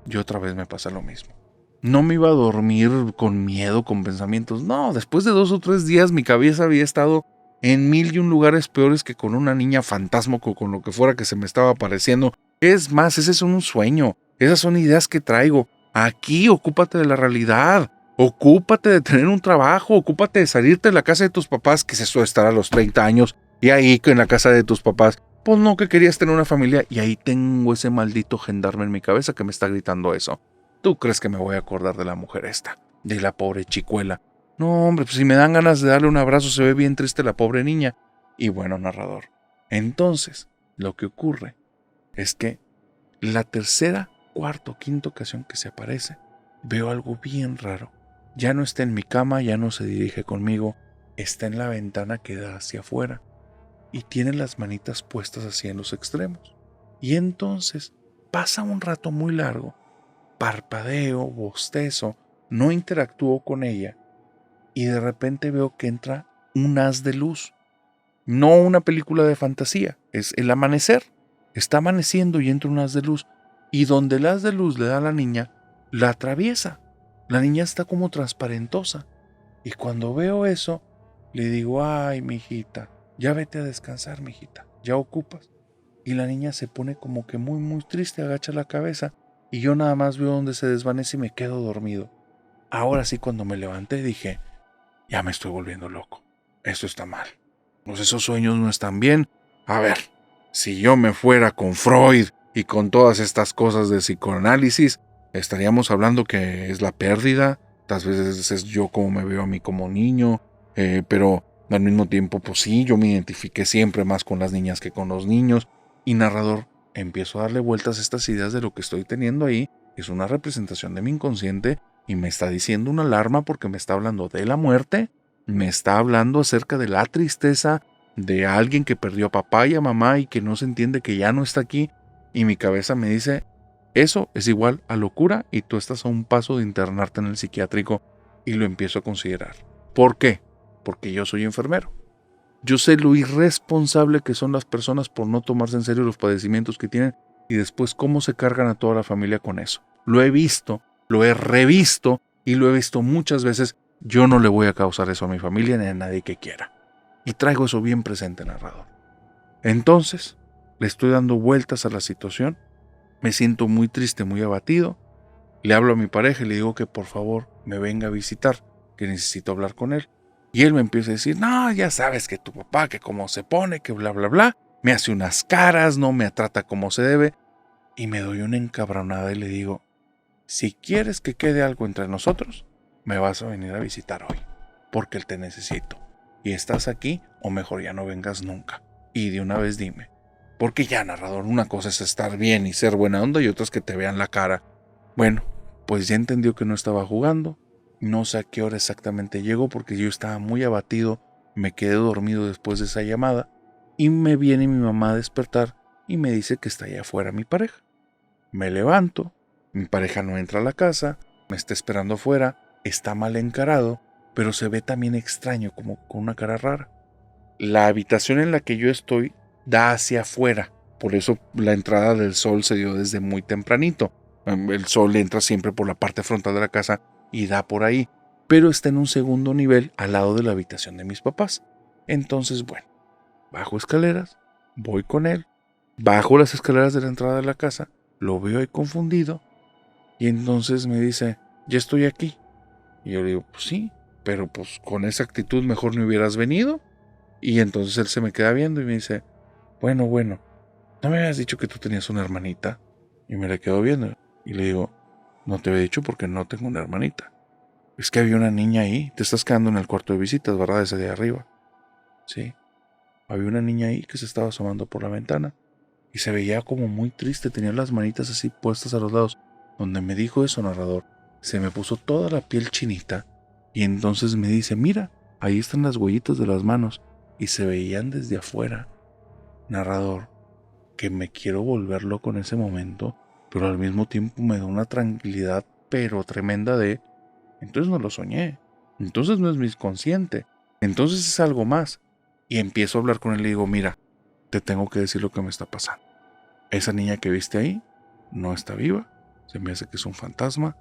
y otra vez me pasa lo mismo. No me iba a dormir con miedo, con pensamientos. No, después de 2 o 3 días mi cabeza había estado en 1001 lugares peores que con una niña fantasma o con lo que fuera que se me estaba apareciendo. Es más, ese es un sueño. Esas son ideas que traigo. Aquí ocúpate de la realidad. Ocúpate de tener un trabajo. Ocúpate de salirte de la casa de tus papás, que es eso de estar a los 30 años. Y ahí en la casa de tus papás, pues no, que querías tener una familia. Y ahí tengo ese maldito gendarme en mi cabeza que me está gritando eso. ¿Tú crees que me voy a acordar de la mujer esta? De la pobre chicuela. No, hombre, pues si me dan ganas de darle un abrazo, se ve bien triste la pobre niña. Y bueno, narrador, entonces, lo que ocurre es que la tercera, cuarta o quinta ocasión que se aparece, veo algo bien raro. Ya no está en mi cama, ya no se dirige conmigo, está en la ventana que da hacia afuera y tiene las manitas puestas así en los extremos. Y entonces pasa un rato muy largo, parpadeo, bostezo, no interactúo con ella y de repente veo que entra un haz de luz. No una película de fantasía, es el amanecer. Está amaneciendo y entra un haz de luz y donde el haz de luz le da a la niña, la atraviesa. La niña está como transparentosa y cuando veo eso, le digo, ay, mijita, ya vete a descansar, mijita, ya ocupas. Y la niña se pone como que muy, muy triste, agacha la cabeza y yo nada más veo donde se desvanece y me quedo dormido. Ahora sí, cuando me levanté dije, ya me estoy volviendo loco. Esto está mal. Pues esos sueños no están bien. A ver, si yo me fuera con Freud y con todas estas cosas de psicoanálisis, estaríamos hablando que es la pérdida. Tal veces es yo como me veo a mí como niño, pero al mismo tiempo, pues sí, yo me identifiqué siempre más con las niñas que con los niños. Y narrador, empiezo a darle vueltas a estas ideas de lo que estoy teniendo ahí. Es una representación de mi inconsciente y me está diciendo una alarma porque me está hablando de la muerte, me está hablando acerca de la tristeza de alguien que perdió a papá y a mamá y que no se entiende que ya no está aquí, y mi cabeza me dice, eso es igual a locura y tú estás a un paso de internarte en el psiquiátrico, y lo empiezo a considerar. ¿Por qué? Porque yo soy enfermero. Yo sé lo irresponsable que son las personas por no tomarse en serio los padecimientos que tienen y después cómo se cargan a toda la familia con eso. Lo he visto, lo he revisto y lo he visto muchas veces. Yo no le voy a causar eso a mi familia ni a nadie que quiera. Y traigo eso bien presente, narrador. Entonces, le estoy dando vueltas a la situación. Me siento muy triste, muy abatido. Le hablo a mi pareja y le digo que por favor me venga a visitar, que necesito hablar con él. Y él me empieza a decir, no, ya sabes que tu papá, que cómo se pone, que bla, bla, bla. Me hace unas caras, no me trata como se debe. Y me doy una encabronada y le digo, si quieres que quede algo entre nosotros, me vas a venir a visitar hoy, porque te necesito. Y estás aquí, o mejor ya no vengas nunca. Y de una vez dime. Porque ya, narrador, una cosa es estar bien y ser buena onda y otra es que te vean la cara. Bueno, pues ya entendió que no estaba jugando. No sé a qué hora exactamente llegó porque yo estaba muy abatido. Me quedé dormido después de esa llamada. Y me viene mi mamá a despertar y me dice que está allá afuera mi pareja. Me levanto. Mi pareja no entra a la casa. Me está esperando afuera. Está mal encarado, pero se ve también extraño, como con una cara rara. La habitación en la que yo estoy da hacia afuera. Por eso la entrada del sol se dio desde muy tempranito. El sol entra siempre por la parte frontal de la casa y da por ahí, pero está en un segundo nivel al lado de la habitación de mis papás. Entonces, bueno, bajo escaleras, voy con él, bajo las escaleras de la entrada de la casa, lo veo ahí confundido y entonces me dice, ya estoy aquí. Y yo le digo, pues sí, pero pues con esa actitud mejor no hubieras venido. Y entonces él se me queda viendo y me dice, bueno, ¿no me habías dicho que tú tenías una hermanita? Y me la quedo viendo y le digo, no te había dicho porque no tengo una hermanita. Es que había una niña ahí, te estás quedando en el cuarto de visitas, ¿verdad? Ese de arriba. Sí, había una niña ahí que se estaba asomando por la ventana y se veía como muy triste, tenía las manitas así puestas a los lados. Donde me dijo eso, narrador, se me puso toda la piel chinita y entonces me dice, mira, ahí están las huellitas de las manos y se veían desde afuera. Narrador, que me quiero volver loco en ese momento, pero al mismo tiempo me da una tranquilidad pero tremenda de, entonces no lo soñé, entonces no es mi consciente, entonces es algo más. Y empiezo a hablar con él y le digo, mira, te tengo que decir lo que me está pasando. Esa niña que viste ahí no está viva, se me hace que es un fantasma.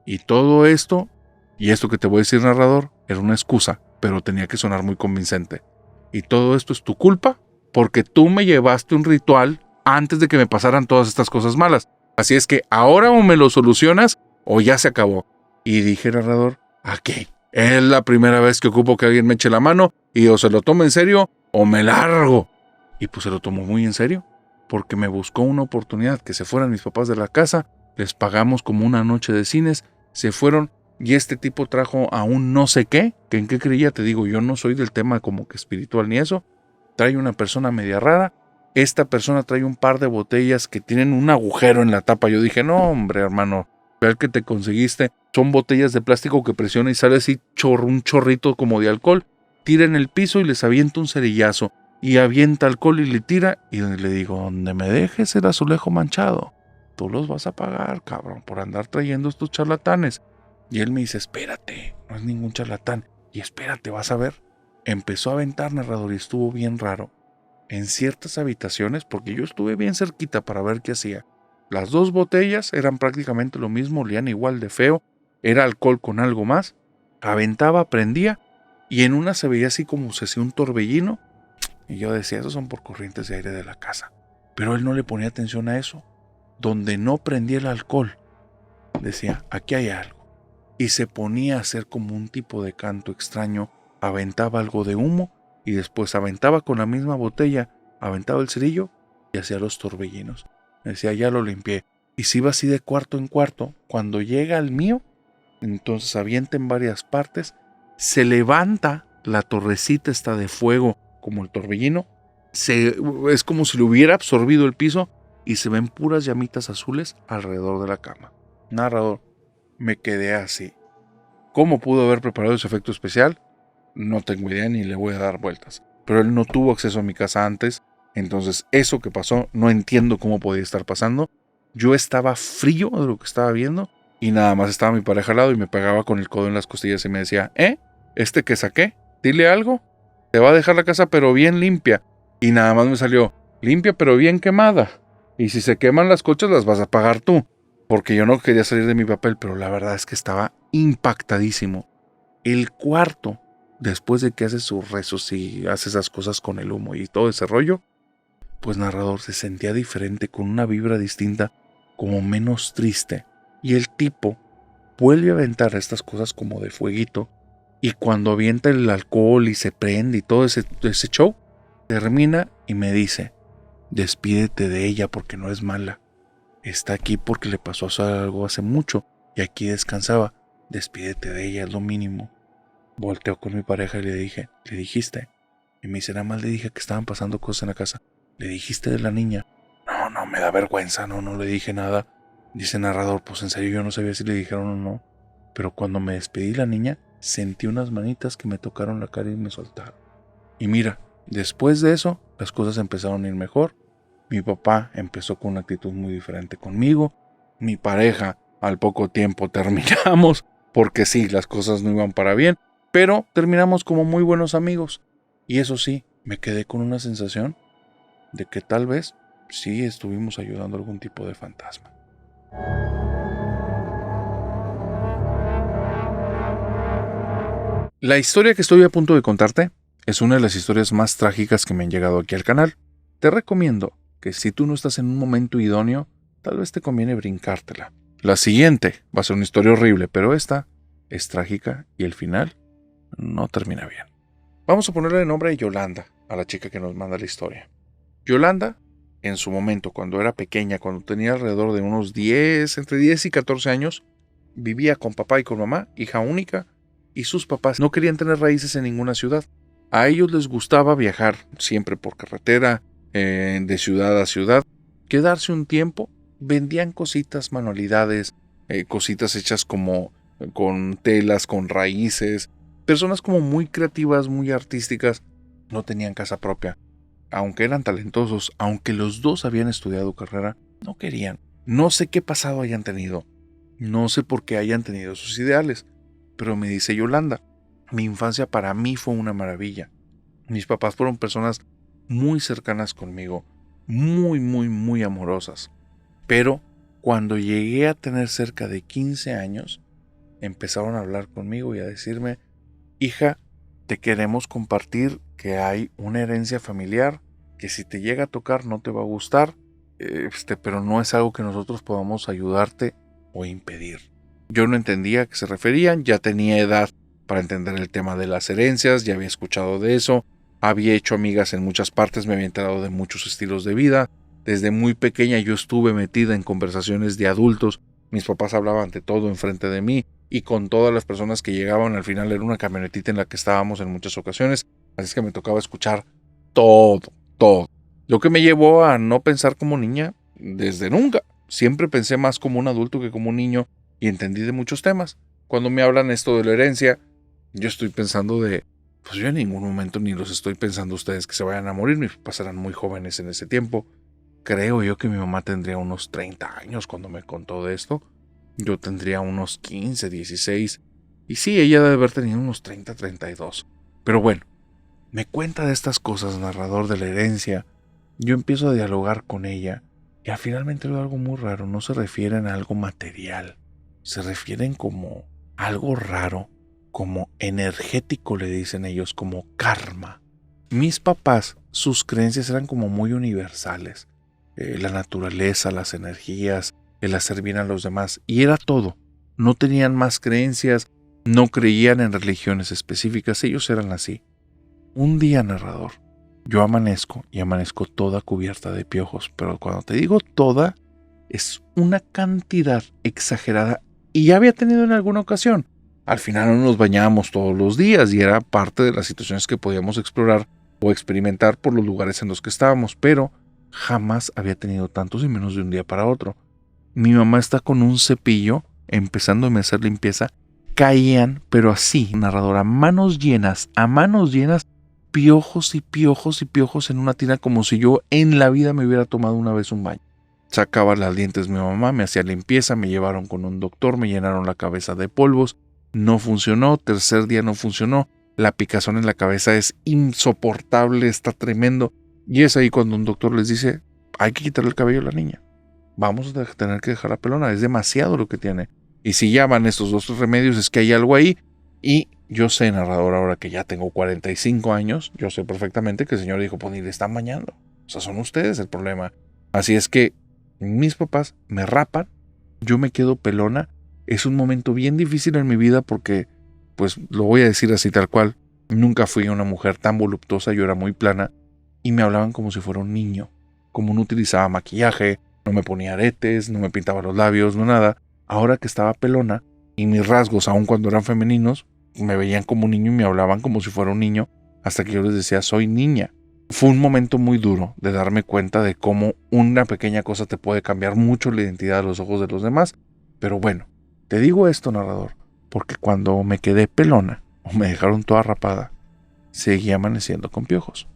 Y todo esto, y esto que te voy a decir, narrador, era una excusa, pero tenía que sonar muy convincente. Y todo esto es tu culpa porque tú me llevaste un ritual antes de que me pasaran todas estas cosas malas. Así es que ahora o me lo solucionas o ya se acabó. Y dije, narrador, aquí es la primera vez que ocupo que alguien me eche la mano y o se lo tome en serio o me largo. Y pues se lo tomó muy en serio, porque me buscó una oportunidad que se fueran mis papás de la casa, les pagamos como una noche de cines, se fueron y este tipo trajo a un no sé qué, que en qué creía, te digo, yo no soy del tema como que espiritual ni eso, trae una persona media rara, esta persona trae un par de botellas que tienen un agujero en la tapa, yo dije, no hombre hermano, ver que te conseguiste, son botellas de plástico que presiona y sale así un chorrito como de alcohol, tira en el piso y les avienta un cerillazo, y avienta alcohol y le tira, y le digo, donde me dejes el azulejo manchado, tú los vas a pagar, cabrón, por andar trayendo estos charlatanes. Y él me dice, espérate, no es ningún charlatán, y espérate, vas a ver. Empezó a aventar, narrador, y estuvo bien raro. En ciertas habitaciones, porque yo estuve bien cerquita para ver qué hacía, las dos botellas eran prácticamente lo mismo, olían igual de feo, era alcohol con algo más, aventaba, prendía, y en una se veía así como se hacía un torbellino, y yo decía, esos son por corrientes de aire de la casa. Pero él no le ponía atención a eso. donde no prendía el alcohol, decía, aquí hay algo. Y se ponía a hacer como un tipo de canto extraño, aventaba algo de humo y después aventaba con la misma botella, aventaba el cerillo y hacía los torbellinos. Decía, ya lo limpié. Y se iba así de cuarto en cuarto. Cuando llega al mío, entonces avienta en varias partes, se levanta la torrecita esta de fuego como el torbellino, es como si lo hubiera absorbido el piso y se ven puras llamitas azules alrededor de la cama. Narrador, me quedé así. ¿Cómo pudo haber preparado ese efecto especial? No tengo idea ni le voy a dar vueltas. Pero él no tuvo acceso a mi casa antes, entonces eso que pasó no entiendo cómo podía estar pasando. Yo estaba frío de lo que estaba viendo y nada más estaba mi pareja al lado y me pegaba con el codo en las costillas y me decía, ¿este que saqué? Dile algo. Te va a dejar la casa pero bien limpia. Y nada más me salió, limpia pero bien quemada. Y si se queman las cochas las vas a pagar tú. Porque yo no quería salir de mi papel, pero la verdad es que estaba impactadísimo. El cuarto, después de que hace sus rezos y hace esas cosas con el humo y todo ese rollo, pues narrador se sentía diferente, con una vibra distinta, como menos triste. Y el tipo vuelve a aventar estas cosas como de fueguito. Y cuando avienta el alcohol y se prende y todo ese show, termina y me dice, despídete de ella porque no es mala. Está aquí porque le pasó algo hace mucho y aquí descansaba. Despídete de ella, es lo mínimo. Volteo con mi pareja y le dije, ¿le dijiste? Y me dice, nada más le dije que estaban pasando cosas en la casa. ¿Le dijiste de la niña? No, me da vergüenza, no le dije nada. Dice narrador, pues en serio yo no sabía si le dijeron o no. Pero cuando me despedí de la niña, sentí unas manitas que me tocaron la cara y me soltaron. Y mira, después de eso, las cosas empezaron a ir mejor. Mi papá empezó con una actitud muy diferente conmigo. Mi pareja, al poco tiempo terminamos, porque sí, las cosas no iban para bien, pero terminamos como muy buenos amigos. Y eso sí, me quedé con una sensación de que tal vez sí estuvimos ayudando a algún tipo de fantasma. La historia que estoy a punto de contarte es una de las historias más trágicas que me han llegado aquí al canal. Te recomiendo que si tú no estás en un momento idóneo, tal vez te conviene brincártela. La siguiente va a ser una historia horrible, pero esta es trágica y el final no termina bien. Vamos a ponerle el nombre de Yolanda a la chica que nos manda la historia. Yolanda, en su momento, cuando era pequeña, cuando tenía alrededor de unos entre 10 y 14 años, vivía con papá y con mamá, hija única, y sus papás no querían tener raíces en ninguna ciudad. A ellos les gustaba viajar siempre por carretera, de ciudad a ciudad, quedarse un tiempo, vendían cositas, manualidades, cositas hechas como con telas, con raíces, personas como muy creativas, muy artísticas, no tenían casa propia. Aunque eran talentosos, aunque los dos habían estudiado carrera, no querían. No sé qué pasado hayan tenido, no sé por qué hayan tenido sus ideales, pero me dice Yolanda, mi infancia para mí fue una maravilla. Mis papás fueron personas muy cercanas conmigo, muy amorosas. Pero cuando llegué a tener cerca de 15 años, empezaron a hablar conmigo y a decirme, hija, te queremos compartir que hay una herencia familiar que si te llega a tocar no te va a gustar, pero no es algo que nosotros podamos ayudarte o impedir. Yo no entendía a qué se referían, ya tenía edad para entender el tema de las herencias, ya había escuchado de eso, había hecho amigas en muchas partes, me había enterado de muchos estilos de vida. Desde muy pequeña yo estuve metida en conversaciones de adultos, mis papás hablaban de todo enfrente de mí y con todas las personas que llegaban al final era una camionetita en la que estábamos en muchas ocasiones, así es que me tocaba escuchar todo. Lo que me llevó a no pensar como niña desde nunca. Siempre pensé más como un adulto que como un niño y entendí de muchos temas. Cuando me hablan esto de la herencia, yo estoy pensando pues yo en ningún momento ni los estoy pensando ustedes que se vayan a morir, mis papás eran muy jóvenes en ese tiempo. Creo yo que mi mamá tendría unos 30 años cuando me contó de esto. Yo tendría unos 15, 16. Y sí, ella debe haber tenido unos 30, 32. Pero bueno, me cuenta de estas cosas, narrador de la herencia. Yo empiezo a dialogar con ella. Y finalmente veo algo muy raro. No se refieren a algo material. Se refieren como algo raro. Como energético le dicen ellos. Como karma. Mis papás, sus creencias eran como muy universales. la naturaleza, las energías, el hacer bien a los demás. Y era todo. No tenían más creencias, no creían en religiones específicas, ellos eran así. Un día, narrador, yo amanezco y amanezco toda cubierta de piojos, pero cuando te digo toda, es una cantidad exagerada y ya había tenido en alguna ocasión. Al final no nos bañábamos todos los días y era parte de las situaciones que podíamos explorar o experimentar por los lugares en los que estábamos, pero jamás había tenido tantos y menos de un día para otro. Mi mamá está con un cepillo empezándome a hacer limpieza. Caían, pero así, narrador, a manos llenas, piojos y piojos y piojos en una tina como si yo en la vida me hubiera tomado una vez un baño. Sacaba las dientes mi mamá, me hacía limpieza, me llevaron con un doctor, me llenaron la cabeza de polvos. No funcionó, tercer día no funcionó. La picazón en la cabeza es insoportable, está tremendo. Y es ahí cuando un doctor les dice, hay que quitarle el cabello a la niña. Vamos a tener que dejarla pelona, es demasiado lo que tiene. Y si ya van estos dos remedios es que hay algo ahí. Y yo sé, narrador, ahora que ya tengo 45 años, yo sé perfectamente que el señor dijo, pues ni le están bañando. O sea, son ustedes el problema. Así es que mis papás me rapan, yo me quedo pelona. Es un momento bien difícil en mi vida porque, pues lo voy a decir así tal cual, nunca fui una mujer tan voluptuosa, yo era muy plana y me hablaban como si fuera un niño. Como no utilizaba maquillaje, no me ponía aretes, no me pintaba los labios, no nada. Ahora que estaba pelona y mis rasgos, aun cuando eran femeninos, me veían como un niño y me hablaban como si fuera un niño hasta que yo les decía, soy niña. Fue un momento muy duro de darme cuenta de cómo una pequeña cosa te puede cambiar mucho la identidad a los ojos de los demás. Pero bueno, te digo esto, narrador, porque cuando me quedé pelona o me dejaron toda rapada, seguía amaneciendo con piojos.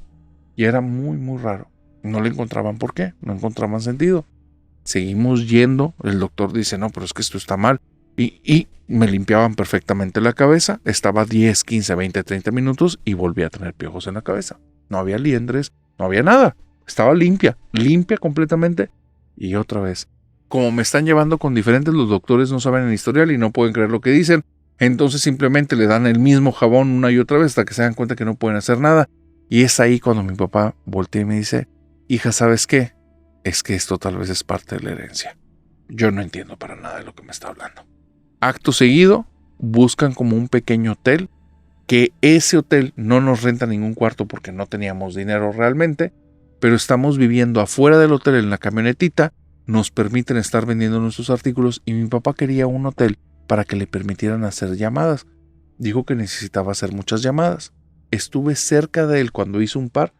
Y era muy, muy raro. No le encontraban por qué, no encontraban sentido. Seguimos yendo, el doctor dice, no, pero es que esto está mal. Y me limpiaban perfectamente la cabeza, estaba 10, 15, 20, 30 minutos y volví a tener piojos en la cabeza. No había liendres, no había nada. Estaba limpia completamente. Y otra vez, como me están llevando con diferentes, los doctores no saben el historial y no pueden creer lo que dicen. Entonces simplemente le dan el mismo jabón una y otra vez hasta que se dan cuenta que no pueden hacer nada. Y es ahí cuando mi papá voltea y me dice, hija, ¿sabes qué? Es que esto tal vez es parte de la herencia. Yo no entiendo para nada de lo que me está hablando. Acto seguido, buscan como un pequeño hotel, que ese hotel no nos renta ningún cuarto porque no teníamos dinero realmente, pero estamos viviendo afuera del hotel en la camionetita, nos permiten estar vendiendo nuestros artículos y mi papá quería un hotel para que le permitieran hacer llamadas. Dijo que necesitaba hacer muchas llamadas. Estuve cerca de él cuando hizo un par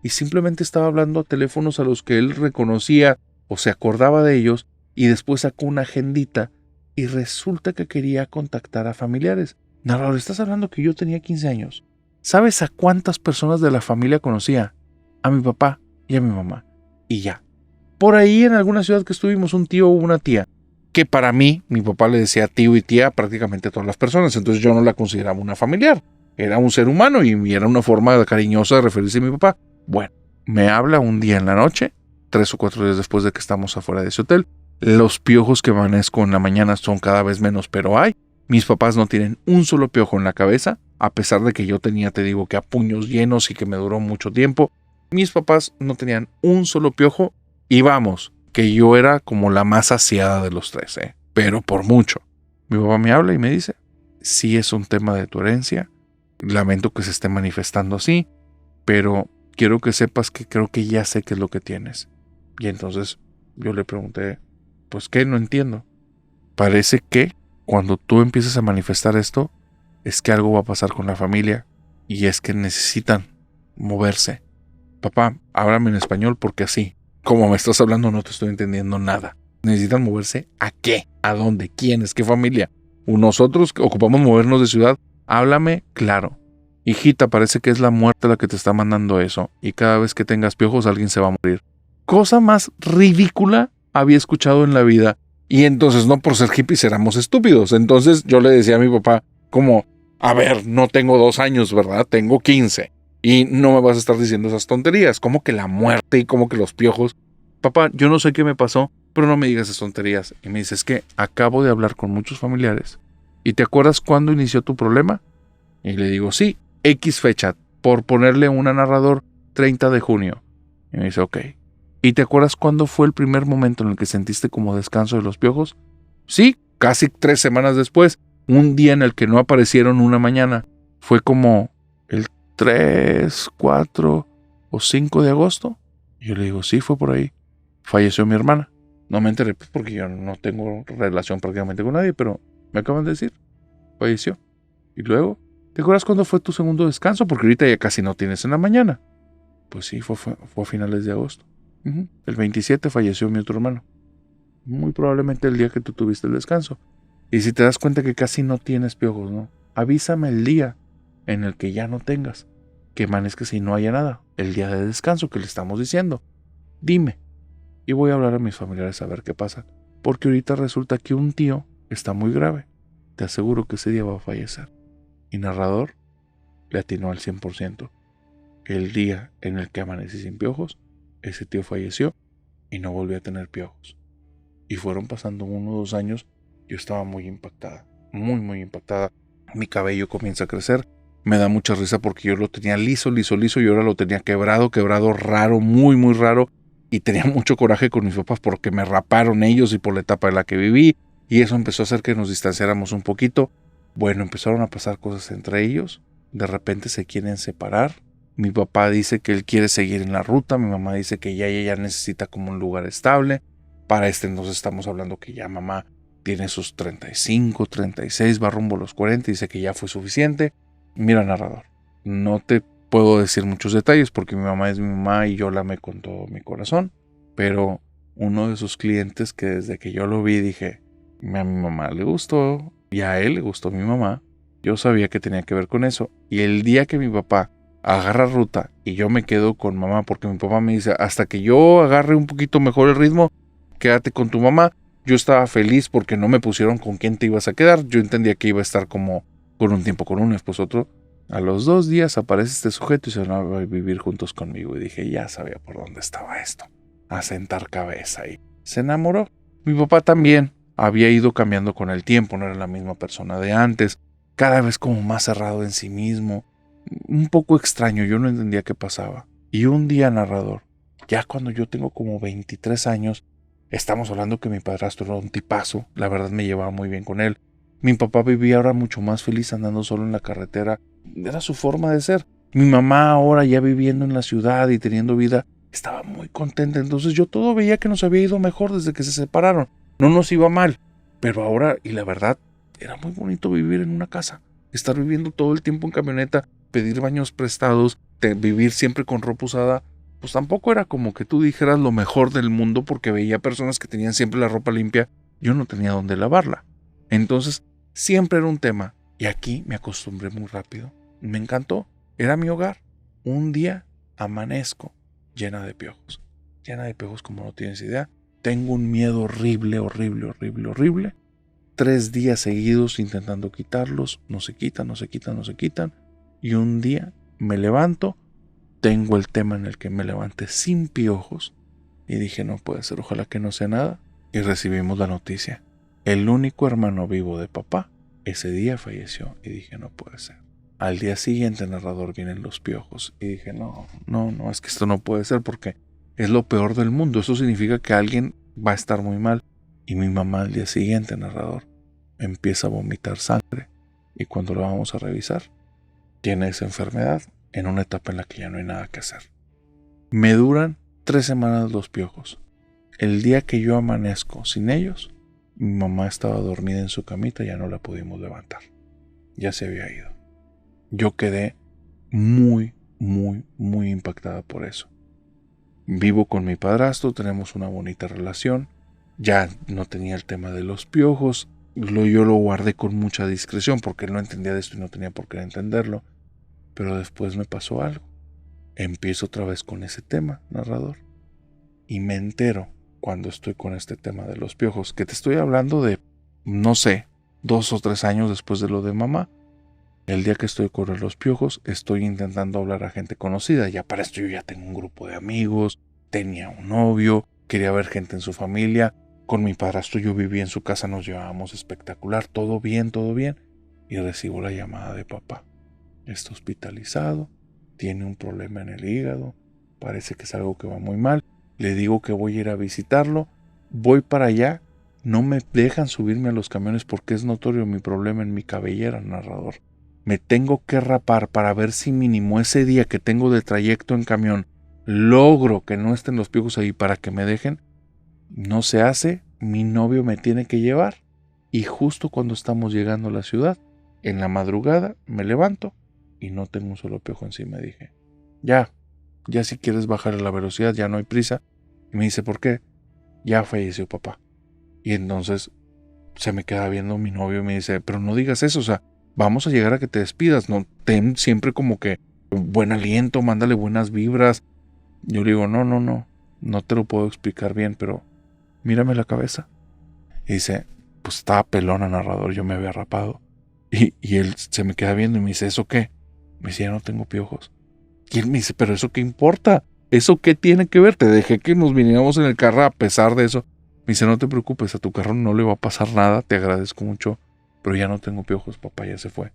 y simplemente estaba hablando a teléfonos a los que él reconocía o se acordaba de ellos y después sacó una agendita y resulta que quería contactar a familiares. Narrador, estás hablando que yo tenía 15 años. ¿Sabes a cuántas personas de la familia conocía? A mi papá y a mi mamá. Y ya. Por ahí en alguna ciudad que estuvimos, un tío o una tía, que para mí, mi papá le decía tío y tía prácticamente a todas las personas, entonces yo no la consideraba una familiar. Era un ser humano y era una forma cariñosa de referirse a mi papá. Bueno, me habla un día en la noche, 3 o 4 días después de que estamos afuera de ese hotel. Los piojos que amanezco en la mañana son cada vez menos, pero hay. Mis papás no tienen un solo piojo en la cabeza, a pesar de que yo tenía, te digo, que a puños llenos y que me duró mucho tiempo. Mis papás no tenían un solo piojo y vamos, que yo era como la más aseada de los tres, pero por mucho. Mi papá me habla y me dice, sí es un tema de tu herencia, lamento que se esté manifestando así, pero quiero que sepas que creo que ya sé qué es lo que tienes. Y entonces yo le pregunté, pues ¿qué? No entiendo. Parece que cuando tú empiezas a manifestar esto, es que algo va a pasar con la familia y es que necesitan moverse. Papá, háblame en español porque así, como me estás hablando, no te estoy entendiendo nada. ¿Necesitan moverse a qué? ¿A dónde? ¿Quiénes? ¿Qué familia? Nosotros que ocupamos movernos de ciudad, háblame claro. Hijita, parece que es la muerte la que te está mandando eso y cada vez que tengas piojos alguien se va a morir. Cosa más ridícula había escuchado en la vida. Y entonces no por ser hippies éramos estúpidos. Entonces yo le decía a mi papá como, a ver, no tengo 2 años, ¿verdad? Tengo 15. Y no me vas a estar diciendo esas tonterías. Como que la muerte y como que los piojos. Papá, yo no sé qué me pasó, pero no me digas esas tonterías. Y me dice, es que acabo de hablar con muchos familiares. ¿Y te acuerdas cuándo inició tu problema? Y le digo, sí, X fecha, por ponerle una narrador, 30 de junio. Y me dice, ok. ¿Y te acuerdas cuándo fue el primer momento en el que sentiste como descanso de los piojos? Sí, casi 3 semanas después, un día en el que no aparecieron una mañana. Fue como el 3, 4 o 5 de agosto. Y yo le digo, sí, fue por ahí. Falleció mi hermana. No me enteré pues, porque yo no tengo relación prácticamente con nadie, pero me acaban de decir, falleció. Y luego, ¿te acuerdas cuándo fue tu segundo descanso? Porque ahorita ya casi no tienes en la mañana. Pues sí, fue a finales de agosto. El 27 falleció mi otro hermano. Muy probablemente el día que tú tuviste el descanso. Y si te das cuenta que casi no tienes piojos, ¿no? Avísame el día en el que ya no tengas. Que amanezca si no haya nada. El día de descanso que le estamos diciendo. Dime. Y voy a hablar a mis familiares a ver qué pasa. Porque ahorita resulta que un tío está muy grave. Te aseguro que ese día va a fallecer. Y narrador le atinó al 100%. El día en el que amanecí sin piojos, ese tío falleció y no volví a tener piojos. Y fueron pasando 1 o 2 años, yo estaba muy impactada, muy, muy impactada. Mi cabello comienza a crecer, me da mucha risa porque yo lo tenía liso, y ahora lo tenía quebrado, raro, muy, muy raro. Y tenía mucho coraje con mis papás porque me raparon ellos y por la etapa en la que viví. Y eso empezó a hacer que nos distanciáramos un poquito. Bueno, empezaron a pasar cosas entre ellos. De repente se quieren separar. Mi papá dice que él quiere seguir en la ruta. Mi mamá dice que ya ella necesita como un lugar estable. Para entonces estamos hablando que ya mamá tiene sus 35, 36, va rumbo a los 40. Dice que ya fue suficiente. Mira, narrador, no te puedo decir muchos detalles porque mi mamá es mi mamá y yo la amé con todo mi corazón. Pero uno de sus clientes que desde que yo lo vi dije, a mi mamá le gustó y a él le gustó mi mamá. Yo sabía que tenía que ver con eso. Y el día que mi papá agarra ruta y yo me quedo con mamá porque mi papá me dice, hasta que yo agarre un poquito mejor el ritmo, quédate con tu mamá. Yo estaba feliz porque no me pusieron con quién te ibas a quedar. Yo entendía que iba a estar como por un tiempo con uno y después otro. A los 2 días aparece este sujeto y se van a vivir juntos conmigo. Y dije, ya sabía por dónde estaba esto. A sentar cabeza y se enamoró. Mi papá también había ido cambiando con el tiempo, no era la misma persona de antes. Cada vez como más cerrado en sí mismo. Un poco extraño, yo no entendía qué pasaba. Y un día, narrador, ya cuando yo tengo como 23 años, estamos hablando que mi padrastro era un tipazo, la verdad me llevaba muy bien con él. Mi papá vivía ahora mucho más feliz andando solo en la carretera, era su forma de ser. Mi mamá ahora ya viviendo en la ciudad y teniendo vida, estaba muy contenta, entonces yo todo veía que nos había ido mejor desde que se separaron. No nos iba mal, pero ahora, y la verdad, era muy bonito vivir en una casa, estar viviendo todo el tiempo en camioneta, pedir baños prestados, vivir siempre con ropa usada, pues tampoco era como que tú dijeras lo mejor del mundo porque veía personas que tenían siempre la ropa limpia, yo no tenía dónde lavarla. Entonces, siempre era un tema y aquí me acostumbré muy rápido. Me encantó, era mi hogar. Un día amanezco llena de piojos como no tienes idea. Tengo un miedo horrible, horrible, horrible, horrible. 3 días seguidos intentando quitarlos, no se quitan, no se quitan, no se quitan. Y un día me levanto, tengo el tema en el que me levanté sin piojos y dije no puede ser, ojalá que no sea nada. Y recibimos la noticia. El único hermano vivo de papá ese día falleció y dije no puede ser. Al día siguiente, narrador, vienen los piojos y dije no, es que esto no puede ser porque es lo peor del mundo. Eso significa que alguien va a estar muy mal. Y mi mamá al día siguiente, narrador, empieza a vomitar sangre y cuando lo vamos a revisar, tiene esa enfermedad en una etapa en la que ya no hay nada que hacer. Me duran 3 semanas los piojos. El día que yo amanezco sin ellos, mi mamá estaba dormida en su camita y ya no la pudimos levantar. Ya se había ido. Yo quedé muy, muy, muy impactada por eso. Vivo con mi padrastro, tenemos una bonita relación. Ya no tenía el tema de los piojos. Yo lo guardé con mucha discreción porque él no entendía de esto y no tenía por qué entenderlo. Pero después me pasó algo. Empiezo otra vez con ese tema, narrador. Y me entero cuando estoy con este tema de los piojos, que te estoy hablando de, no sé, 2 o 3 años después de lo de mamá. El día que estoy con los piojos, estoy intentando hablar a gente conocida. Ya para esto yo ya tengo un grupo de amigos, tenía un novio, quería ver gente en su familia. Con mi padrastro yo vivía en su casa, nos llevábamos espectacular, todo bien, todo bien. Y recibo la llamada de papá. Está hospitalizado, tiene un problema en el hígado, parece que es algo que va muy mal. Le digo que voy a ir a visitarlo. Voy para allá. No me dejan subirme a los camiones porque es notorio mi problema en mi cabellera, narrador. Me tengo que rapar para ver si mínimo ese día que tengo de trayecto en camión logro que no estén los piojos ahí para que me dejen. No se hace. Mi novio me tiene que llevar. Y justo cuando estamos llegando a la ciudad, en la madrugada me levanto y no tengo un solo piojo encima. Dije, ya si quieres bajar la velocidad, ya no hay prisa. Y me dice, ¿por qué? Ya falleció papá. Y entonces se me queda viendo mi novio y me dice, pero no digas eso, o sea, vamos a llegar a que te despidas, no, ten siempre como que buen aliento, mándale buenas vibras. Yo le digo, no te lo puedo explicar bien, pero mírame la cabeza. Y dice, pues estaba pelona, narrador, yo me había rapado. Y él se me queda viendo y me dice, ¿eso qué? Me dice, ya no tengo piojos. Y él me dice, ¿pero eso qué importa? ¿Eso qué tiene que ver? Te dejé que nos viniéramos en el carro a pesar de eso. Me dice, no te preocupes, a tu carro no le va a pasar nada, te agradezco mucho, pero ya no tengo piojos, papá, ya se fue.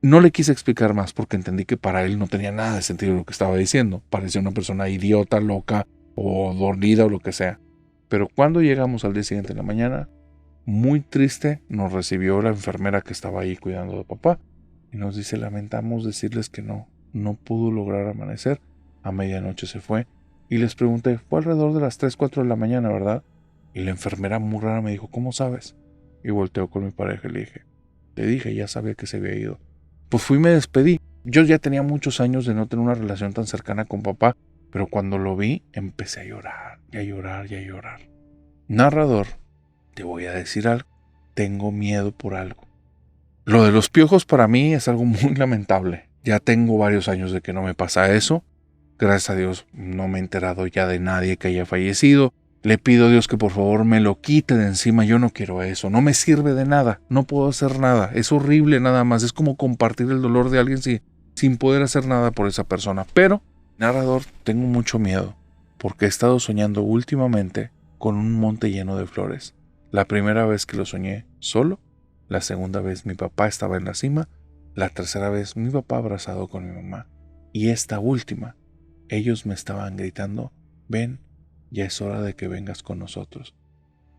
No le quise explicar más porque entendí que para él no tenía nada de sentido lo que estaba diciendo. Parecía una persona idiota, loca o dormida o lo que sea. Pero cuando llegamos al día siguiente en la mañana, muy triste, nos recibió la enfermera que estaba ahí cuidando de papá y nos dice, lamentamos decirles que no pudo lograr amanecer, a medianoche se fue. Y les pregunté, fue alrededor de las 3, 4 de la mañana, ¿verdad? Y la enfermera muy rara me dijo, ¿cómo sabes? Y volteó con mi pareja y le dije, ya sabía que se había ido. Pues fui y me despedí. Yo ya tenía muchos años de no tener una relación tan cercana con papá, pero cuando lo vi empecé a llorar, y a llorar, y a llorar. Narrador, te voy a decir algo. Tengo miedo por algo. Lo de los piojos para mí es algo muy lamentable. Ya tengo varios años de que no me pasa eso. Gracias a Dios no me he enterado ya de nadie que haya fallecido. Le pido a Dios que por favor me lo quite de encima. Yo no quiero eso. No me sirve de nada. No puedo hacer nada. Es horrible nada más. Es como compartir el dolor de alguien sin poder hacer nada por esa persona. Pero, narrador, tengo mucho miedo porque he estado soñando últimamente con un monte lleno de flores. La primera vez que lo soñé solo. La segunda vez mi papá estaba en la cima. La tercera vez mi papá abrazado con mi mamá. Y esta última, ellos me estaban gritando, ven, ya es hora de que vengas con nosotros.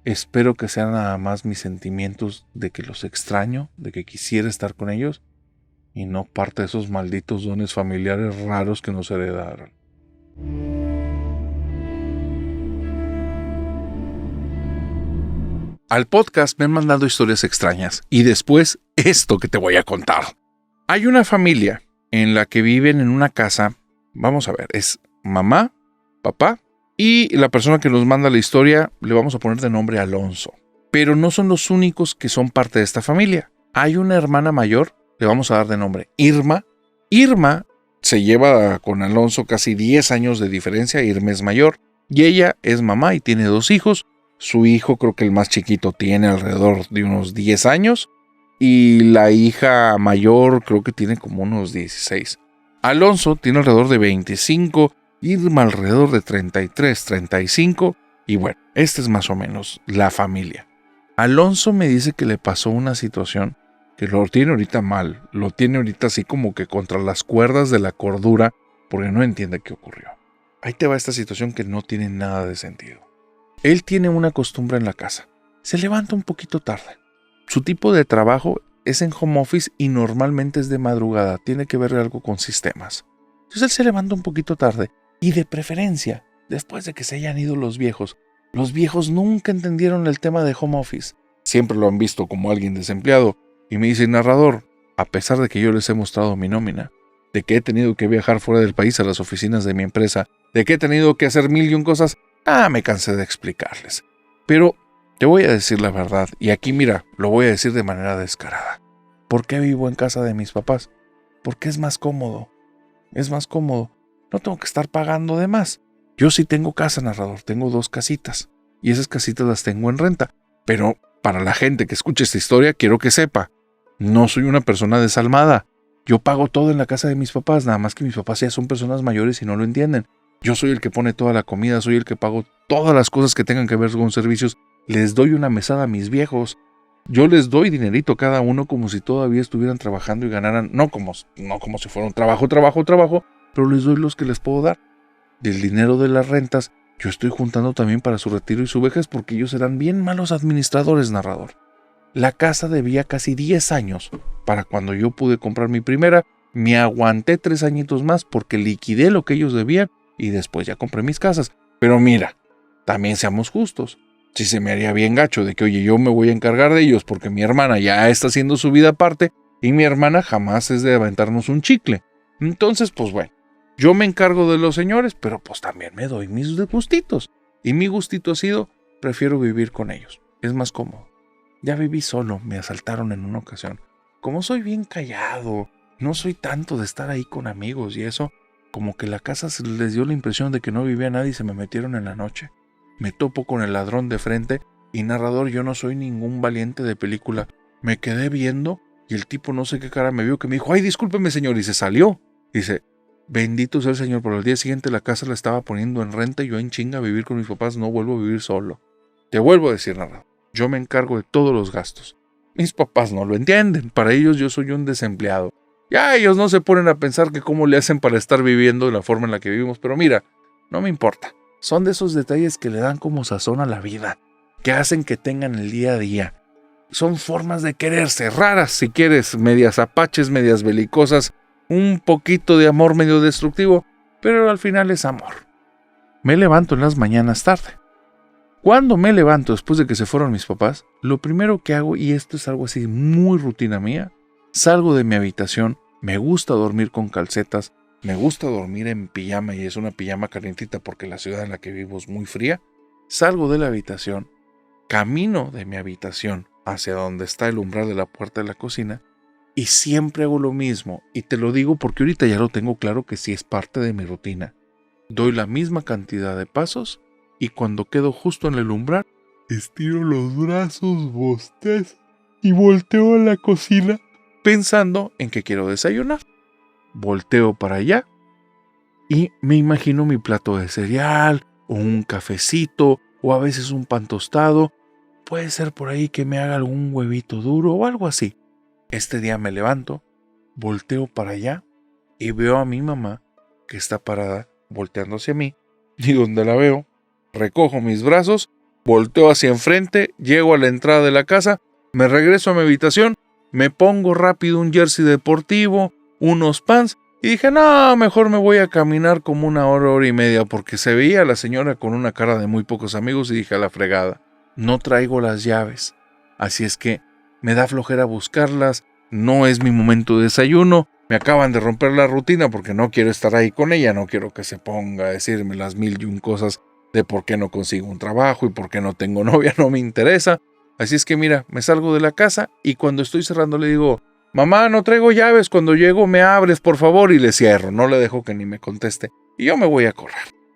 Espero que sean nada más mis sentimientos de que los extraño, de que quisiera estar con ellos, y no parte de esos malditos dones familiares raros que nos heredaron. Al podcast me han mandado historias extrañas, y después esto que te voy a contar. Hay una familia en la que viven en una casa, vamos a ver, es mamá, papá, y la persona que nos manda la historia le vamos a poner de nombre Alonso. Pero no son los únicos que son parte de esta familia. Hay una hermana mayor, le vamos a dar de nombre Irma. Irma se lleva con Alonso casi 10 años de diferencia, Irma es mayor, y ella es mamá y tiene 2 hijos. Su hijo, creo que el más chiquito, tiene alrededor de unos 10 años, y la hija mayor creo que tiene como unos 16. Alonso tiene alrededor de 25, Irma alrededor de 33, 35, y bueno, esta es más o menos la familia. Alonso me dice que le pasó una situación que lo tiene ahorita mal, lo tiene ahorita así como que contra las cuerdas de la cordura, porque no entiende qué ocurrió. Ahí te va esta situación que no tiene nada de sentido. Él tiene una costumbre en la casa, se levanta un poquito tarde. Su tipo de trabajo es en home office y normalmente es de madrugada, tiene que ver algo con sistemas. Entonces él se levanta un poquito tarde y de preferencia, después de que se hayan ido los viejos nunca entendieron el tema de home office. Siempre lo han visto como alguien desempleado y me dice, narrador, a pesar de que yo les he mostrado mi nómina, de que he tenido que viajar fuera del país a las oficinas de mi empresa, de que he tenido que hacer 1000 cosas, me cansé de explicarles. Pero te voy a decir la verdad, y aquí mira, lo voy a decir de manera descarada. ¿Por qué vivo en casa de mis papás? Porque es más cómodo. Es más cómodo. No tengo que estar pagando de más. Yo sí tengo casa, narrador. Tengo 2 casitas. Y esas casitas las tengo en renta. Pero para la gente que escuche esta historia, quiero que sepa. No soy una persona desalmada. Yo pago todo en la casa de mis papás. Nada más que mis papás ya son personas mayores y no lo entienden. Yo soy el que pone toda la comida. Soy el que pago todas las cosas que tengan que ver con servicios. Les doy una mesada a mis viejos. Yo les doy dinerito a cada uno como si todavía estuvieran trabajando y ganaran, no como si fuera un trabajo, pero les doy los que les puedo dar. Del dinero de las rentas Yo estoy juntando también para su retiro y su vejez porque ellos eran bien malos administradores, narrador. La casa debía casi 10 años para cuando yo pude comprar mi primera. Me aguanté 3 añitos más porque liquidé lo que ellos debían y después ya compré mis casas. Pero mira, también seamos justos. Si se me haría bien gacho de que, oye, yo me voy a encargar de ellos porque mi hermana ya está haciendo su vida aparte y mi hermana jamás es de aventarnos un chicle. Entonces, pues bueno, yo me encargo de los señores, pero pues también me doy mis gustitos. Y mi gustito ha sido, prefiero vivir con ellos. Es más cómodo. Ya viví solo, me asaltaron en una ocasión. Como soy bien callado, no soy tanto de estar ahí con amigos y eso, como que la casa se les dio la impresión de que no vivía nadie y se me metieron en la noche. Me topo con el ladrón de frente y narrador, yo no soy ningún valiente de película. Me quedé viendo y el tipo no sé qué cara me vio que me dijo, ay, discúlpeme señor, y se salió. Dice, bendito sea el señor, pero al día siguiente la casa la estaba poniendo en renta y yo en chinga a vivir con mis papás, no vuelvo a vivir solo. Te vuelvo a decir, narrador, yo me encargo de todos los gastos. Mis papás no lo entienden, para ellos yo soy un desempleado. Ya ellos no se ponen a pensar que cómo le hacen para estar viviendo de la forma en la que vivimos, pero mira, no me importa. Son de esos detalles que le dan como sazón a la vida, que hacen que tengan el día a día. Son formas de quererse, raras si quieres, medias apaches, medias belicosas, un poquito de amor medio destructivo, pero al final es amor. Me levanto en las mañanas tarde. Cuando me levanto después de que se fueron mis papás, lo primero que hago, y esto es algo así muy rutina mía, salgo de mi habitación, me gusta dormir con calcetas, me gusta dormir en pijama y es una pijama calientita porque la ciudad en la que vivo es muy fría. Salgo de la habitación, camino de mi habitación hacia donde está el umbral de la puerta de la cocina y siempre hago lo mismo. Y te lo digo porque ahorita ya lo tengo claro que sí es parte de mi rutina. Doy la misma cantidad de pasos y cuando quedo justo en el umbral, estiro los brazos, bostezo y volteo a la cocina pensando en que quiero desayunar. Volteo para allá y me imagino mi plato de cereal o un cafecito o a veces un pan tostado. Puede ser por ahí que me haga algún huevito duro o algo así. Este día me levanto, volteo para allá y veo a mi mamá que está parada volteando hacia mí y donde la veo, recojo mis brazos, volteo hacia enfrente, llego a la entrada de la casa, me regreso a mi habitación, me pongo rápido un jersey deportivo, unos pants y dije, no, mejor me voy a caminar como una hora, hora y media porque se veía a la señora con una cara de muy pocos amigos y dije a la fregada, no traigo las llaves, así es que me da flojera buscarlas, no es mi momento de desayuno, me acaban de romper la rutina porque no quiero estar ahí con ella, no quiero que se ponga a decirme las 1001 cosas de por qué no consigo un trabajo y por qué no tengo novia, no me interesa. Así es que mira, me salgo de la casa y cuando estoy cerrando le digo, mamá, no traigo llaves, cuando llego me abres, por favor, y le cierro, no le dejo que ni me conteste. Y yo me voy a correr,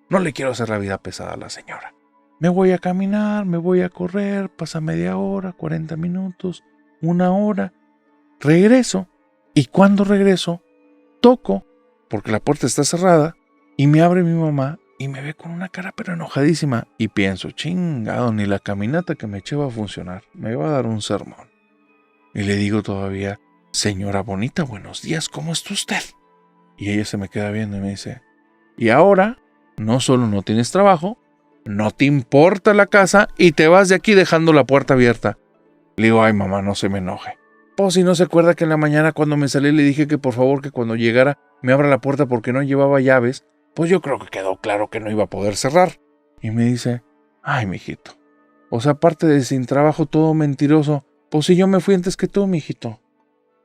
no le quiero hacer la vida pesada a la señora. Me voy a caminar, me voy a correr, pasa media hora, 40 minutos, una hora. Regreso, y cuando regreso, toco, porque la puerta está cerrada, y me abre mi mamá, y me ve con una cara pero enojadísima, y pienso, chingado, ni la caminata que me eché va a funcionar, me va a dar un sermón. Y le digo todavía, señora bonita, buenos días, ¿cómo está usted? Y ella se me queda viendo y me dice, y ahora, no solo no tienes trabajo, no te importa la casa y te vas de aquí dejando la puerta abierta. Le digo, ay mamá, no se me enoje. Pues si no se acuerda que en la mañana cuando me salí le dije que por favor que cuando llegara me abra la puerta porque no llevaba llaves, pues yo creo que quedó claro que no iba a poder cerrar. Y me dice, ay mijito, o sea, aparte de sin trabajo todo mentiroso, pues si yo me fui antes que tú, mijito.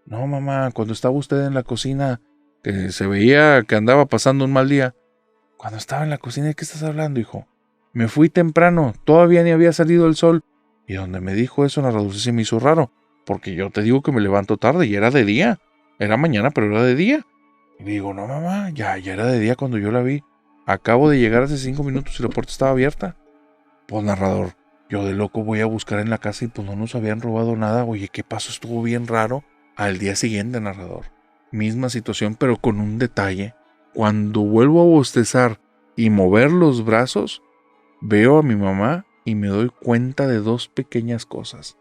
No mamá, cuando estaba usted en la cocina, que se veía que andaba pasando un mal día. Cuando estaba en la cocina, ¿de qué estás hablando, hijo? Me fui temprano, todavía ni había salido el sol. Y donde me dijo eso, narrador, se me hizo raro, porque yo te digo que me levanto tarde y era de día. Era mañana, pero era de día. Y le digo, no mamá, ya era de día cuando yo la vi. Acabo de llegar hace 5 minutos y la puerta estaba abierta. Pues narrador, yo de loco voy a buscar en la casa y pues no nos habían robado nada. Oye, ¿qué pasó? Estuvo bien raro. Al día siguiente, narrador, misma situación, pero con un detalle. Cuando vuelvo a bostezar y mover los brazos, veo a mi mamá y me doy cuenta de 2 pequeñas cosas.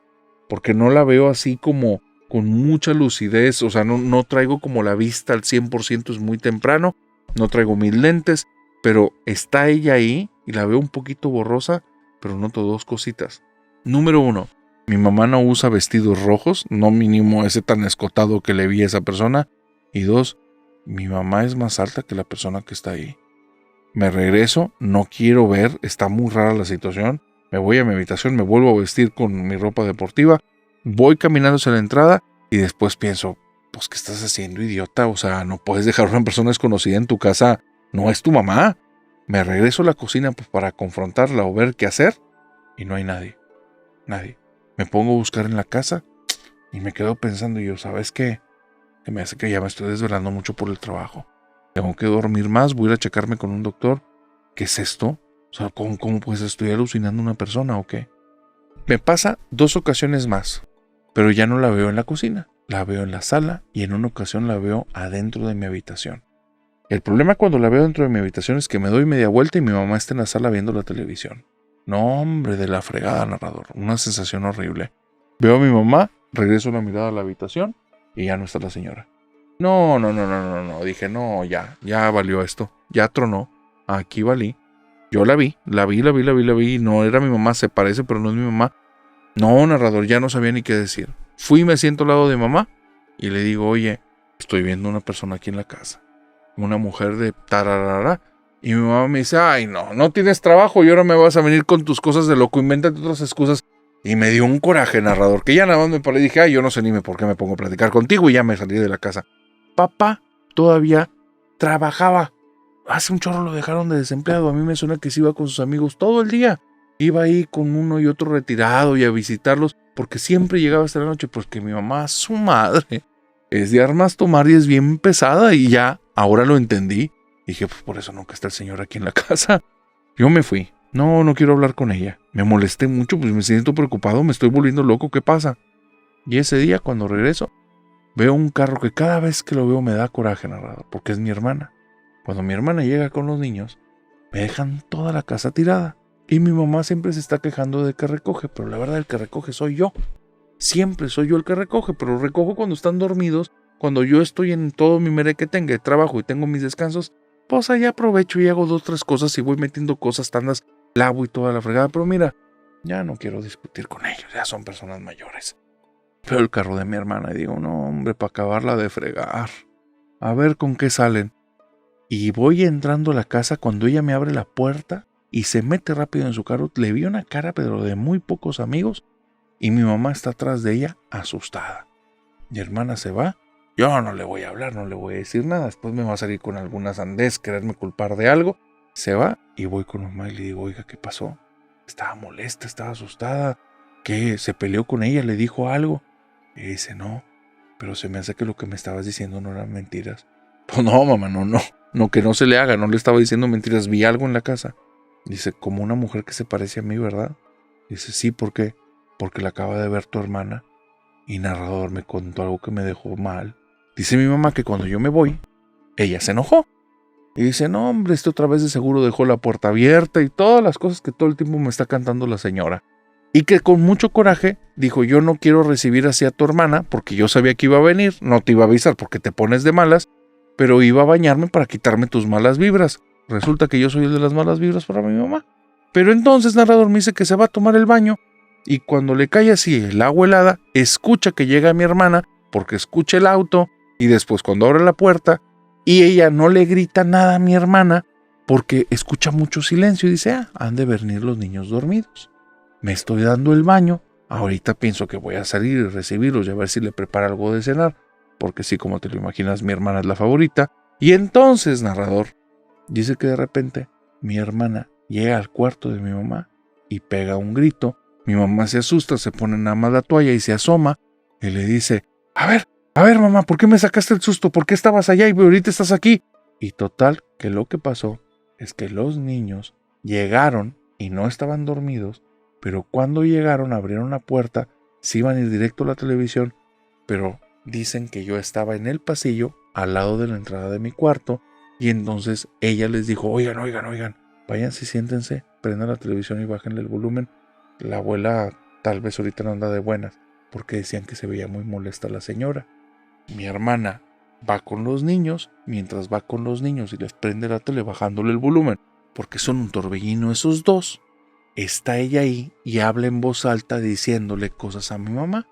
Porque no la veo así como con mucha lucidez, o sea, no traigo como la vista al 100%, es muy temprano, no traigo mis lentes, pero está ella ahí y la veo un poquito borrosa, pero noto dos cositas. Número 1, mi mamá no usa vestidos rojos, no mínimo ese tan escotado que le vi a esa persona. Y 2, mi mamá es más alta que la persona que está ahí. Me regreso, no quiero ver, está muy rara la situación. Me voy a mi habitación, me vuelvo a vestir con mi ropa deportiva, voy caminando hacia la entrada y después pienso, pues ¿qué estás haciendo, idiota? O sea, no puedes dejar a una persona desconocida en tu casa, no es tu mamá. Me regreso a la cocina pues, para confrontarla o ver qué hacer y no hay nadie. Me pongo a buscar en la casa y me quedo pensando y yo, ¿sabes qué? Que me hace que ya me estoy desvelando mucho por el trabajo. Tengo que dormir más, voy a ir a checarme con un doctor. ¿Qué es esto? O sea, ¿cómo pues estoy alucinando a una persona o qué? Me pasa 2 ocasiones más, pero ya no la veo en la cocina. La veo en la sala y en una ocasión la veo adentro de mi habitación. El problema cuando la veo dentro de mi habitación es que me doy media vuelta y mi mamá está en la sala viendo la televisión. No, hombre, de la fregada, narrador. Una sensación horrible. Veo a mi mamá, regreso la mirada a la habitación y ya no está la señora. No. Dije, no, ya valió esto. Ya tronó. Aquí valí. Yo la vi. No era mi mamá, se parece, pero no es mi mamá. No, narrador, ya no sabía ni qué decir. Fui y me siento al lado de mamá y le digo, oye, estoy viendo una persona aquí en la casa. Una mujer de tararara. Y mi mamá me dice, ay, no tienes trabajo y ahora me vas a venir con tus cosas de loco, invéntate otras excusas. Y me dio un coraje, narrador, que ya nada más me paré y dije, ay, yo no sé ni por qué me pongo a platicar contigo y ya me salí de la casa. Papá todavía trabajaba. Hace un chorro lo dejaron de desempleado. A mí me suena que se iba con sus amigos todo el día. Iba ahí con uno y otro retirado y a visitarlos porque siempre llegaba hasta la noche porque mi mamá, su madre, es de armas tomar y es bien pesada y ya, ahora lo entendí. Dije, pues por eso nunca está el señor aquí en la casa. Yo me fui. No quiero hablar con ella. Me molesté mucho, pues me siento preocupado, me estoy volviendo loco, ¿qué pasa? Y ese día, cuando regreso, veo un carro que cada vez que lo veo me da coraje, narrador, porque es mi hermana. Cuando mi hermana llega con los niños, me dejan toda la casa tirada. Y mi mamá siempre se está quejando de que recoge, pero la verdad el que recoge soy yo. Siempre soy yo el que recoge, pero recojo cuando están dormidos, cuando yo estoy en todo mi merequetengue, trabajo y tengo mis descansos, pues ahí aprovecho y hago 2, 3 cosas y voy metiendo cosas, tandas, lavo y toda la fregada. Pero mira, ya no quiero discutir con ellos, ya son personas mayores. Veo el carro de mi hermana y digo, no hombre, para acabarla de fregar. A ver con qué salen. Y voy entrando a la casa cuando ella me abre la puerta y se mete rápido en su carro. Le vi una cara, pero de muy pocos amigos. Y mi mamá está atrás de ella, asustada. Mi hermana se va. Yo no le voy a hablar, no le voy a decir nada. Después me va a salir con alguna sandez, quererme culpar de algo. Se va y voy con mamá y le digo, oiga, ¿qué pasó? Estaba molesta, estaba asustada. ¿Qué? ¿Se peleó con ella? ¿Le dijo algo? Y dice, no, pero se me hace que lo que me estabas diciendo no eran mentiras. Pues no, mamá, no. No, que no se le haga, no le estaba diciendo mentiras. Vi algo en la casa. Dice, como una mujer que se parece a mí, ¿verdad? Dice, sí, ¿por qué? Porque la acaba de ver tu hermana. Y narrador me contó algo que me dejó mal. Dice mi mamá que cuando yo me voy, ella se enojó. Y dice, no hombre, otra vez de seguro dejó la puerta abierta y todas las cosas que todo el tiempo me está cantando la señora. Y que con mucho coraje dijo, yo no quiero recibir así a tu hermana porque yo sabía que iba a venir, no te iba a avisar porque te pones de malas, pero iba a bañarme para quitarme tus malas vibras. Resulta que yo soy el de las malas vibras para mi mamá. Pero entonces narrador me dice que se va a tomar el baño y cuando le cae así el agua helada, escucha que llega mi hermana porque escucha el auto y después cuando abre la puerta y ella no le grita nada a mi hermana porque escucha mucho silencio y dice, han de venir los niños dormidos. Me estoy dando el baño, ahorita pienso que voy a salir y recibirlos y a ver si le prepara algo de cenar, porque sí, como te lo imaginas, mi hermana es la favorita. Y entonces, narrador, dice que de repente mi hermana llega al cuarto de mi mamá y pega un grito. Mi mamá se asusta, se pone nada más la toalla y se asoma y le dice, a ver mamá, ¿por qué me sacaste el susto? ¿Por qué estabas allá y ahorita estás aquí? Y total, que lo que pasó es que los niños llegaron y no estaban dormidos, pero cuando llegaron abrieron la puerta, se iban a ir directo a la televisión, pero dicen que yo estaba en el pasillo al lado de la entrada de mi cuarto y entonces ella les dijo, oigan, váyanse, siéntense, prendan la televisión y bájenle el volumen. La abuela tal vez ahorita no anda de buenas, porque decían que se veía muy molesta la señora. Mi hermana va con los niños, mientras va con los niños y les prende la tele bajándole el volumen, porque son un torbellino esos dos. Está ella ahí y habla en voz alta diciéndole cosas a mi mamá.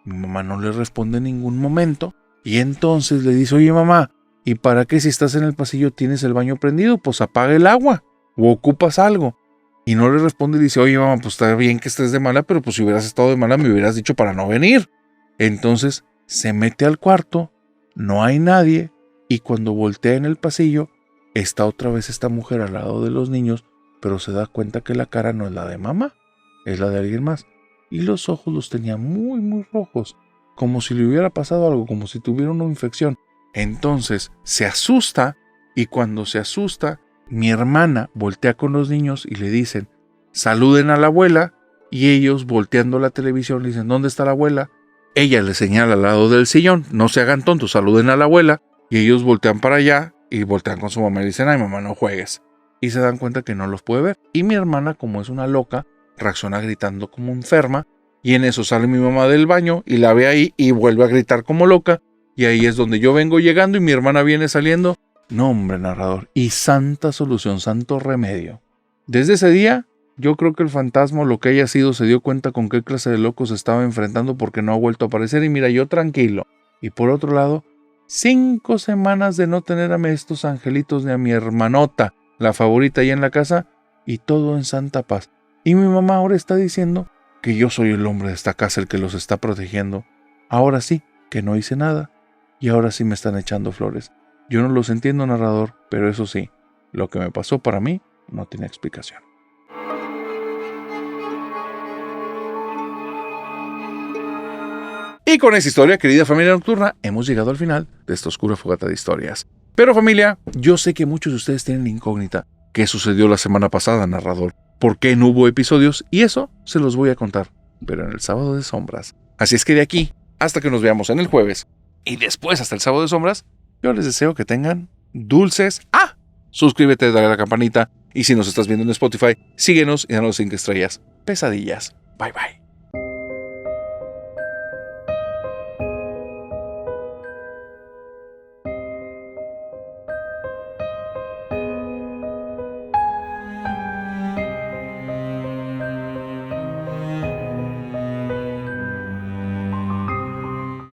Mi mamá no le responde en ningún momento y entonces le dice, oye mamá, ¿y para qué si estás en el pasillo tienes el baño prendido? Pues apaga el agua o ocupas algo. Y no le responde y dice, oye mamá, pues está bien que estés de mala, pero pues si hubieras estado de mala me hubieras dicho para no venir. Entonces se mete al cuarto, no hay nadie y cuando voltea en el pasillo está otra vez esta mujer al lado de los niños, pero se da cuenta que la cara no es la de mamá, es la de alguien más. Y los ojos los tenía muy, muy rojos, como si le hubiera pasado algo, como si tuviera una infección. Entonces se asusta y cuando se asusta, mi hermana voltea con los niños y le dicen, saluden a la abuela, y ellos volteando la televisión le dicen, ¿dónde está la abuela? Ella le señala al lado del sillón, no se hagan tontos, saluden a la abuela, y ellos voltean para allá y voltean con su mamá y dicen, ay mamá, no juegues. Y se dan cuenta que no los puede ver. Y mi hermana, como es una loca, reacciona gritando como enferma, y en eso sale mi mamá del baño y la ve ahí y vuelve a gritar como loca, y ahí es donde yo vengo llegando y mi hermana viene saliendo. No, hombre, narrador, y santa solución, santo remedio. Desde ese día, yo creo que el fantasma, lo que haya sido, se dio cuenta con qué clase de locos se estaba enfrentando porque no ha vuelto a aparecer, y mira, yo tranquilo. Y por otro lado, 5 semanas de no tener a estos angelitos ni a mi hermanota, la favorita, ahí en la casa, y todo en santa paz. Y mi mamá ahora está diciendo que yo soy el hombre de esta casa, el que los está protegiendo. Ahora sí, que no hice nada, y ahora sí me están echando flores. Yo no los entiendo, narrador, pero eso sí, lo que me pasó para mí no tiene explicación. Y con esa historia, querida familia nocturna, hemos llegado al final de esta oscura fogata de historias. Pero familia, yo sé que muchos de ustedes tienen incógnita. ¿Qué sucedió la semana pasada, narrador? ¿Por qué no hubo episodios? Y eso se los voy a contar, pero en el sábado de sombras. Así es que de aquí hasta que nos veamos en el jueves y después hasta el sábado de sombras, yo les deseo que tengan dulces. Suscríbete, dale a la campanita y si nos estás viendo en Spotify, síguenos y danos 5 estrellas. Pesadillas. Bye bye.